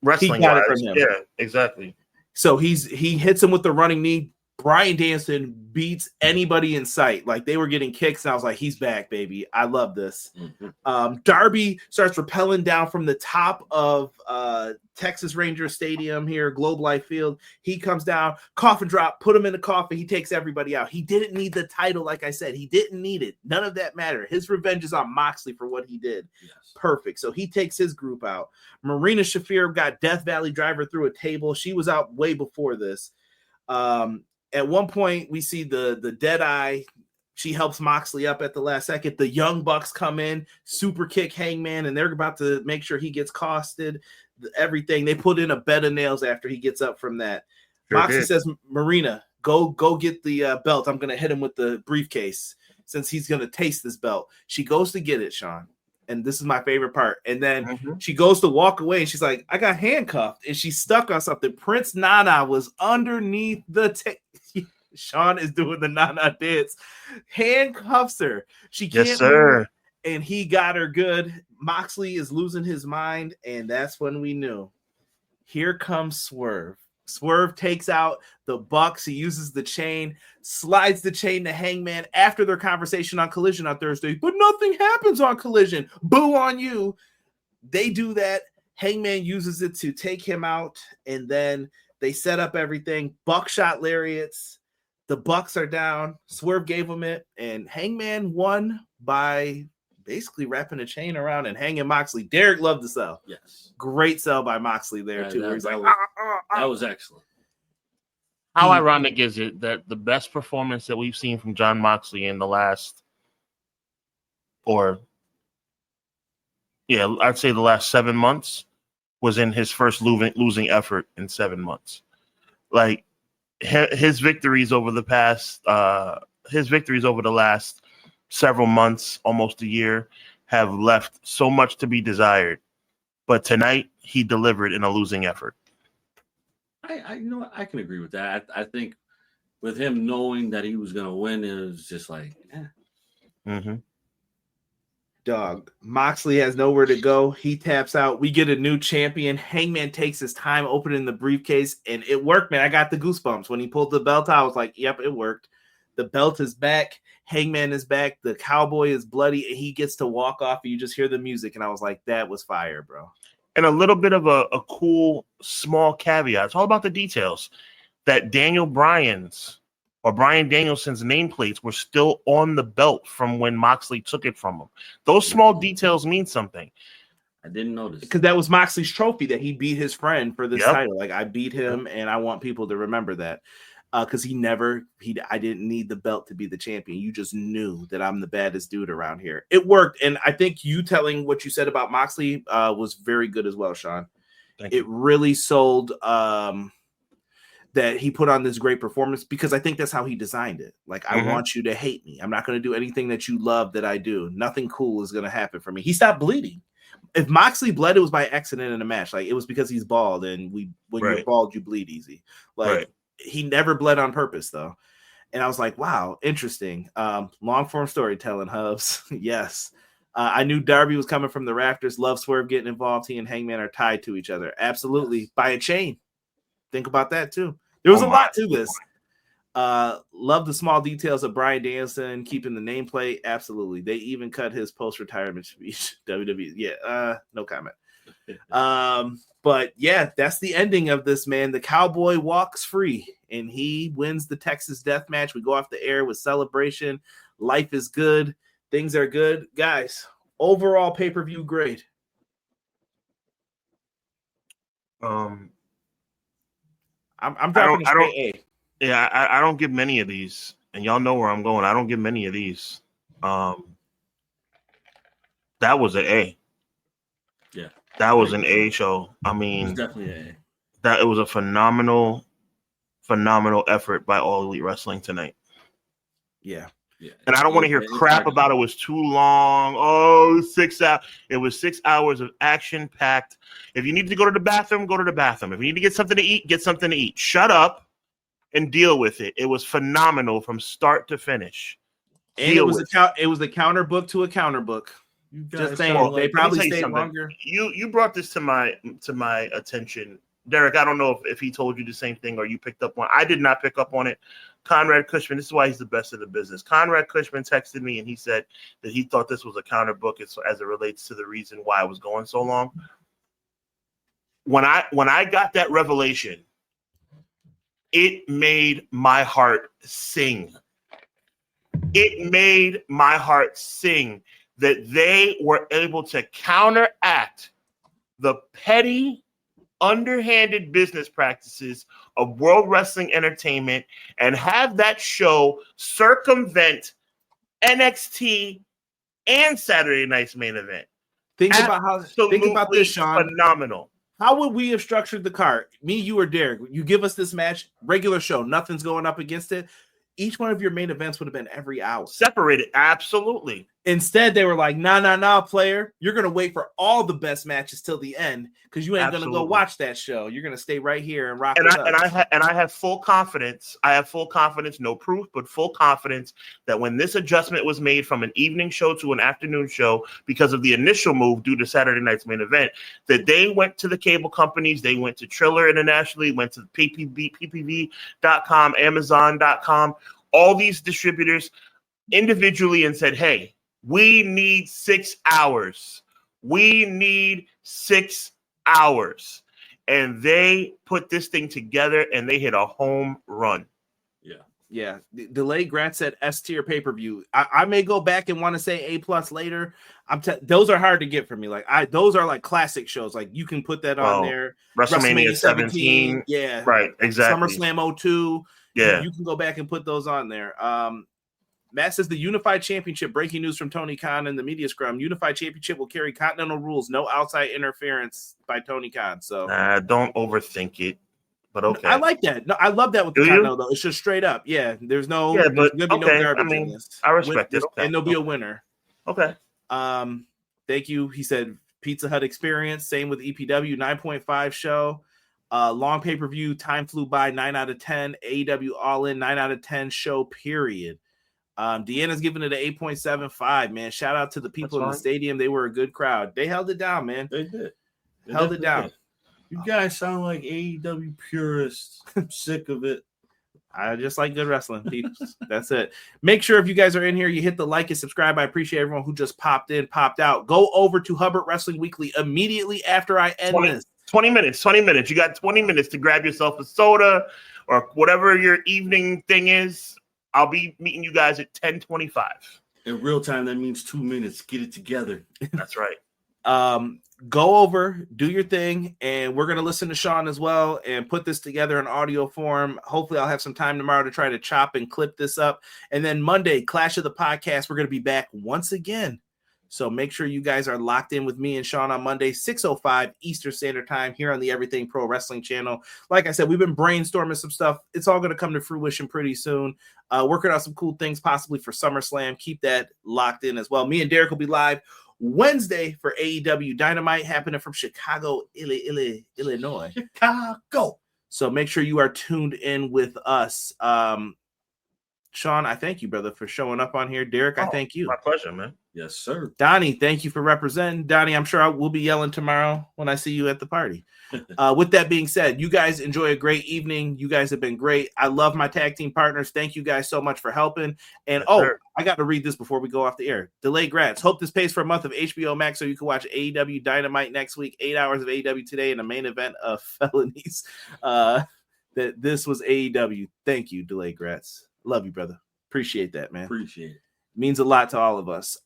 wrestling he got it from him. Yeah, exactly. So he hits him with the running knee. Bryan Danielson beats anybody in sight. Like they were getting kicks, and I was like, he's back, baby. I love this. Mm-hmm. Darby starts rappelling down from the top of Texas Rangers Stadium here, Globe Life Field. He comes down, coffin drop, put him in the coffin. He takes everybody out. He didn't need the title, like I said. He didn't need it. None of that mattered. His revenge is on Moxley for what he did. Yes. Perfect. So he takes his group out. Marina Shafir got Death Valley Driver through a table. She was out way before this. At one point, we see the Dead Eye. She helps Moxley up at the last second. The Young Bucks come in, super kick Hangman, and they're about to make sure he gets costed. Everything. They put in a bed of nails after he gets up from that. Sure Moxley did. says, Marina, go get the belt. I'm going to hit him with the briefcase since he's going to taste this belt. She goes to get it, Sean. And this is my favorite part. And then she goes to walk away, and she's like, I got handcuffed. And she's stuck on something. Prince Nana was underneath the Sean is doing the Nana dance. Handcuffs her. She can't move, and he got her good. Moxley is losing his mind, and that's when we knew. Here comes Swerve. Swerve takes out the Bucks. He uses the chain, slides the chain to Hangman after their conversation on Collision on Thursday. But nothing happens on Collision. Boo on you. They do that. Hangman uses it to take him out, and then they set up everything. Buckshot lariats. The Bucks are down. Swerve gave him it, and Hangman won by basically wrapping a chain around and hanging Moxley. Derek loved the sell. Yes. Great sell by Moxley there, too. That was excellent. How ironic is it that the best performance that we've seen from Jon Moxley in the last, I'd say the last 7 months was in his first losing effort in 7 months. Like his victories over the last several months, almost a year, have left so much to be desired. But tonight he delivered in a losing effort. I can agree with that. I think with him knowing that he was going to win, it was just like, Dog. Moxley has nowhere to go. He taps out. We get a new champion. Hangman takes his time opening the briefcase, and it worked, man. I got the goosebumps. When he pulled the belt out, I was like, yep, it worked. The belt is back. Hangman is back. The cowboy is bloody, and he gets to walk off, and you just hear the music, and I was like, that was fire, bro. And a little bit of a cool small caveat. It's all about the details. That Brian Danielson's nameplates were still on the belt from when Moxley took it from him. Those small details mean something. I didn't notice. Because that was Moxley's trophy that he beat his friend for this title. Like, I beat him, and I want people to remember that. Because I didn't need the belt to be the champion. You just knew that I'm the baddest dude around here. It worked. And I think you telling what you said about Moxley was very good as well, Sean. It really sold that he put on this great performance, because I think that's how he designed it. Like, I want you to hate me. I'm not going to do anything that you love that I do. Nothing cool is going to happen for me. He stopped bleeding. If Moxley bled, it was by accident in a match. Like, it was because he's bald, and when you're bald, you bleed easy. Like, he never bled on purpose, though. And I was like, wow, interesting. Long form storytelling, Hubs. Yes. I knew Darby was coming from the rafters. Love Swerve getting involved. He and Hangman are tied to each other. Absolutely. By a chain. Think about that, too. There was a lot to this. Love the small details of Bryan Danielson keeping the nameplate. Absolutely. They even cut his post-retirement speech. WWE. Yeah, no comment. But yeah, that's the ending of this, man. The Cowboy walks free, and he wins the Texas Death Match. We go off the air with celebration. Life is good. Things are good. Guys, overall pay-per-view grade. I'm dropping A. Yeah, I don't give many of these, and y'all know where I'm going. I don't give many of these. That was an A. Yeah, that was an A show. I mean, it was definitely an A. That it was a phenomenal effort by All Elite Wrestling tonight. Yeah. And I don't want to hear crap about it was too long. Oh, 6 hours. It was 6 hours of action packed. If you need to go to the bathroom, go to the bathroom. If you need to get something to eat, get something to eat. Shut up and deal with it. It was phenomenal from start to finish. And it was a counter book to a counter book. Just saying, they probably stayed longer. You brought this to my attention, Derek. I don't know if he told you the same thing or you picked up on. I did not pick up on it. Conrad Cushman, this is why he's the best in the business. Conrad Cushman texted me and he said that he thought this was a counter book as it relates to the reason why it was going so long. When I got that revelation, it made my heart sing. It made my heart sing that they were able to counteract the petty, underhanded business practices of World Wrestling Entertainment and have that show circumvent NXT and Saturday Night's Main Event. Think about this, Sean. Phenomenal. How would we have structured the card? Me, you, or Derek? You give us this match, regular show, nothing's going up against it. Each one of your main events would have been every hour. Separated, absolutely. Instead, they were like, nah, player. You're going to wait for all the best matches till the end because you ain't going to go watch that show. You're going to stay right here and rock with us. And I have full confidence. No proof, but full confidence that when this adjustment was made from an evening show to an afternoon show because of the initial move due to Saturday Night's Main Event, that they went to the cable companies, they went to Triller internationally, went to PPV.com, Amazon.com, all these distributors individually and said, hey, we need 6 hours. We need 6 hours. And they put this thing together and they hit a home run. Yeah. Delayed Grant said S tier pay-per-view. I may go back and want to say A+ later. Those are hard to get for me. Like those are like classic shows. Like you can put that on there. WrestleMania 17. Yeah. Right. Exactly. SummerSlam 02. Yeah. You can go back and put those on there. Matt says the Unified Championship, breaking news from Tony Khan and the media scrum. Unified Championship will carry continental rules, no outside interference by Tony Khan. So don't overthink it, but okay. I like that. No, I love that with the continental though. It's just straight up. Yeah, there's no, there's gonna be no garbage in this. I respect it. Okay. And there'll be a winner. Okay. Thank you. He said Pizza Hut experience. Same with EPW 9.5 show. Long pay-per-view, time flew by, 9 out of 10. AEW All In, 9 out of 10 show, period. Deanna's giving it an 8.75, man. Shout out to the people in the stadium. They were a good crowd. They held it down, man. They did. Held it down. You guys sound like AEW purists. I'm sick of it. I just like good wrestling, peeps. That's it. Make sure if you guys are in here, you hit the like and subscribe. I appreciate everyone who just popped in, popped out. Go over to Hubbard Wrestling Weekly immediately after I end this. 20 minutes. You got 20 minutes to grab yourself a soda or whatever your evening thing is. I'll be meeting you guys at 10:25. In real time, that means 2 minutes. Get it together. That's right. Go over, do your thing, and we're going to listen to Sean as well and put this together in audio form. Hopefully I'll have some time tomorrow to try to chop and clip this up. And then Monday, Clash of the Podcast, we're going to be back once again. So make sure you guys are locked in with me and Sean on Monday, 6:05 Eastern Standard Time here on the Everything Pro Wrestling channel. Like I said, we've been brainstorming some stuff. It's all going to come to fruition pretty soon. Working on some cool things possibly for SummerSlam. Keep that locked in as well. Me and Derek will be live Wednesday for AEW Dynamite happening from Chicago, Illinois. Chicago. So make sure you are tuned in with us. Sean, I thank you, brother, for showing up on here. Derek, I thank you. My pleasure, man. Yes, sir. Donnie, thank you for representing. Donnie, I'm sure I will be yelling tomorrow when I see you at the party. With that being said, you guys enjoy a great evening. You guys have been great. I love my tag team partners. Thank you guys so much for helping. And sir. I got to read this before we go off the air. Delayed grats. Hope this pays for a month of HBO Max so you can watch AEW Dynamite next week. 8 hours of AEW today and the main event of Felonies. That this was AEW. Thank you, Delayed grats. Love you, brother. Appreciate that, man. Appreciate it. Means a lot to all of us.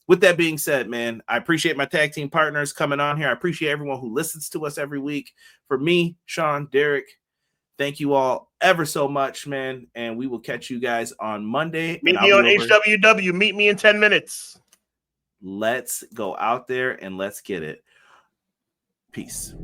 With that being said, man, I appreciate my tag team partners coming on here. I appreciate everyone who listens to us every week. For me, Sean, Derek, thank you all ever so much, man. And we will catch you guys on Monday. Meet me on HWW. Meet me in 10 minutes. Let's go out there and let's get it. Peace.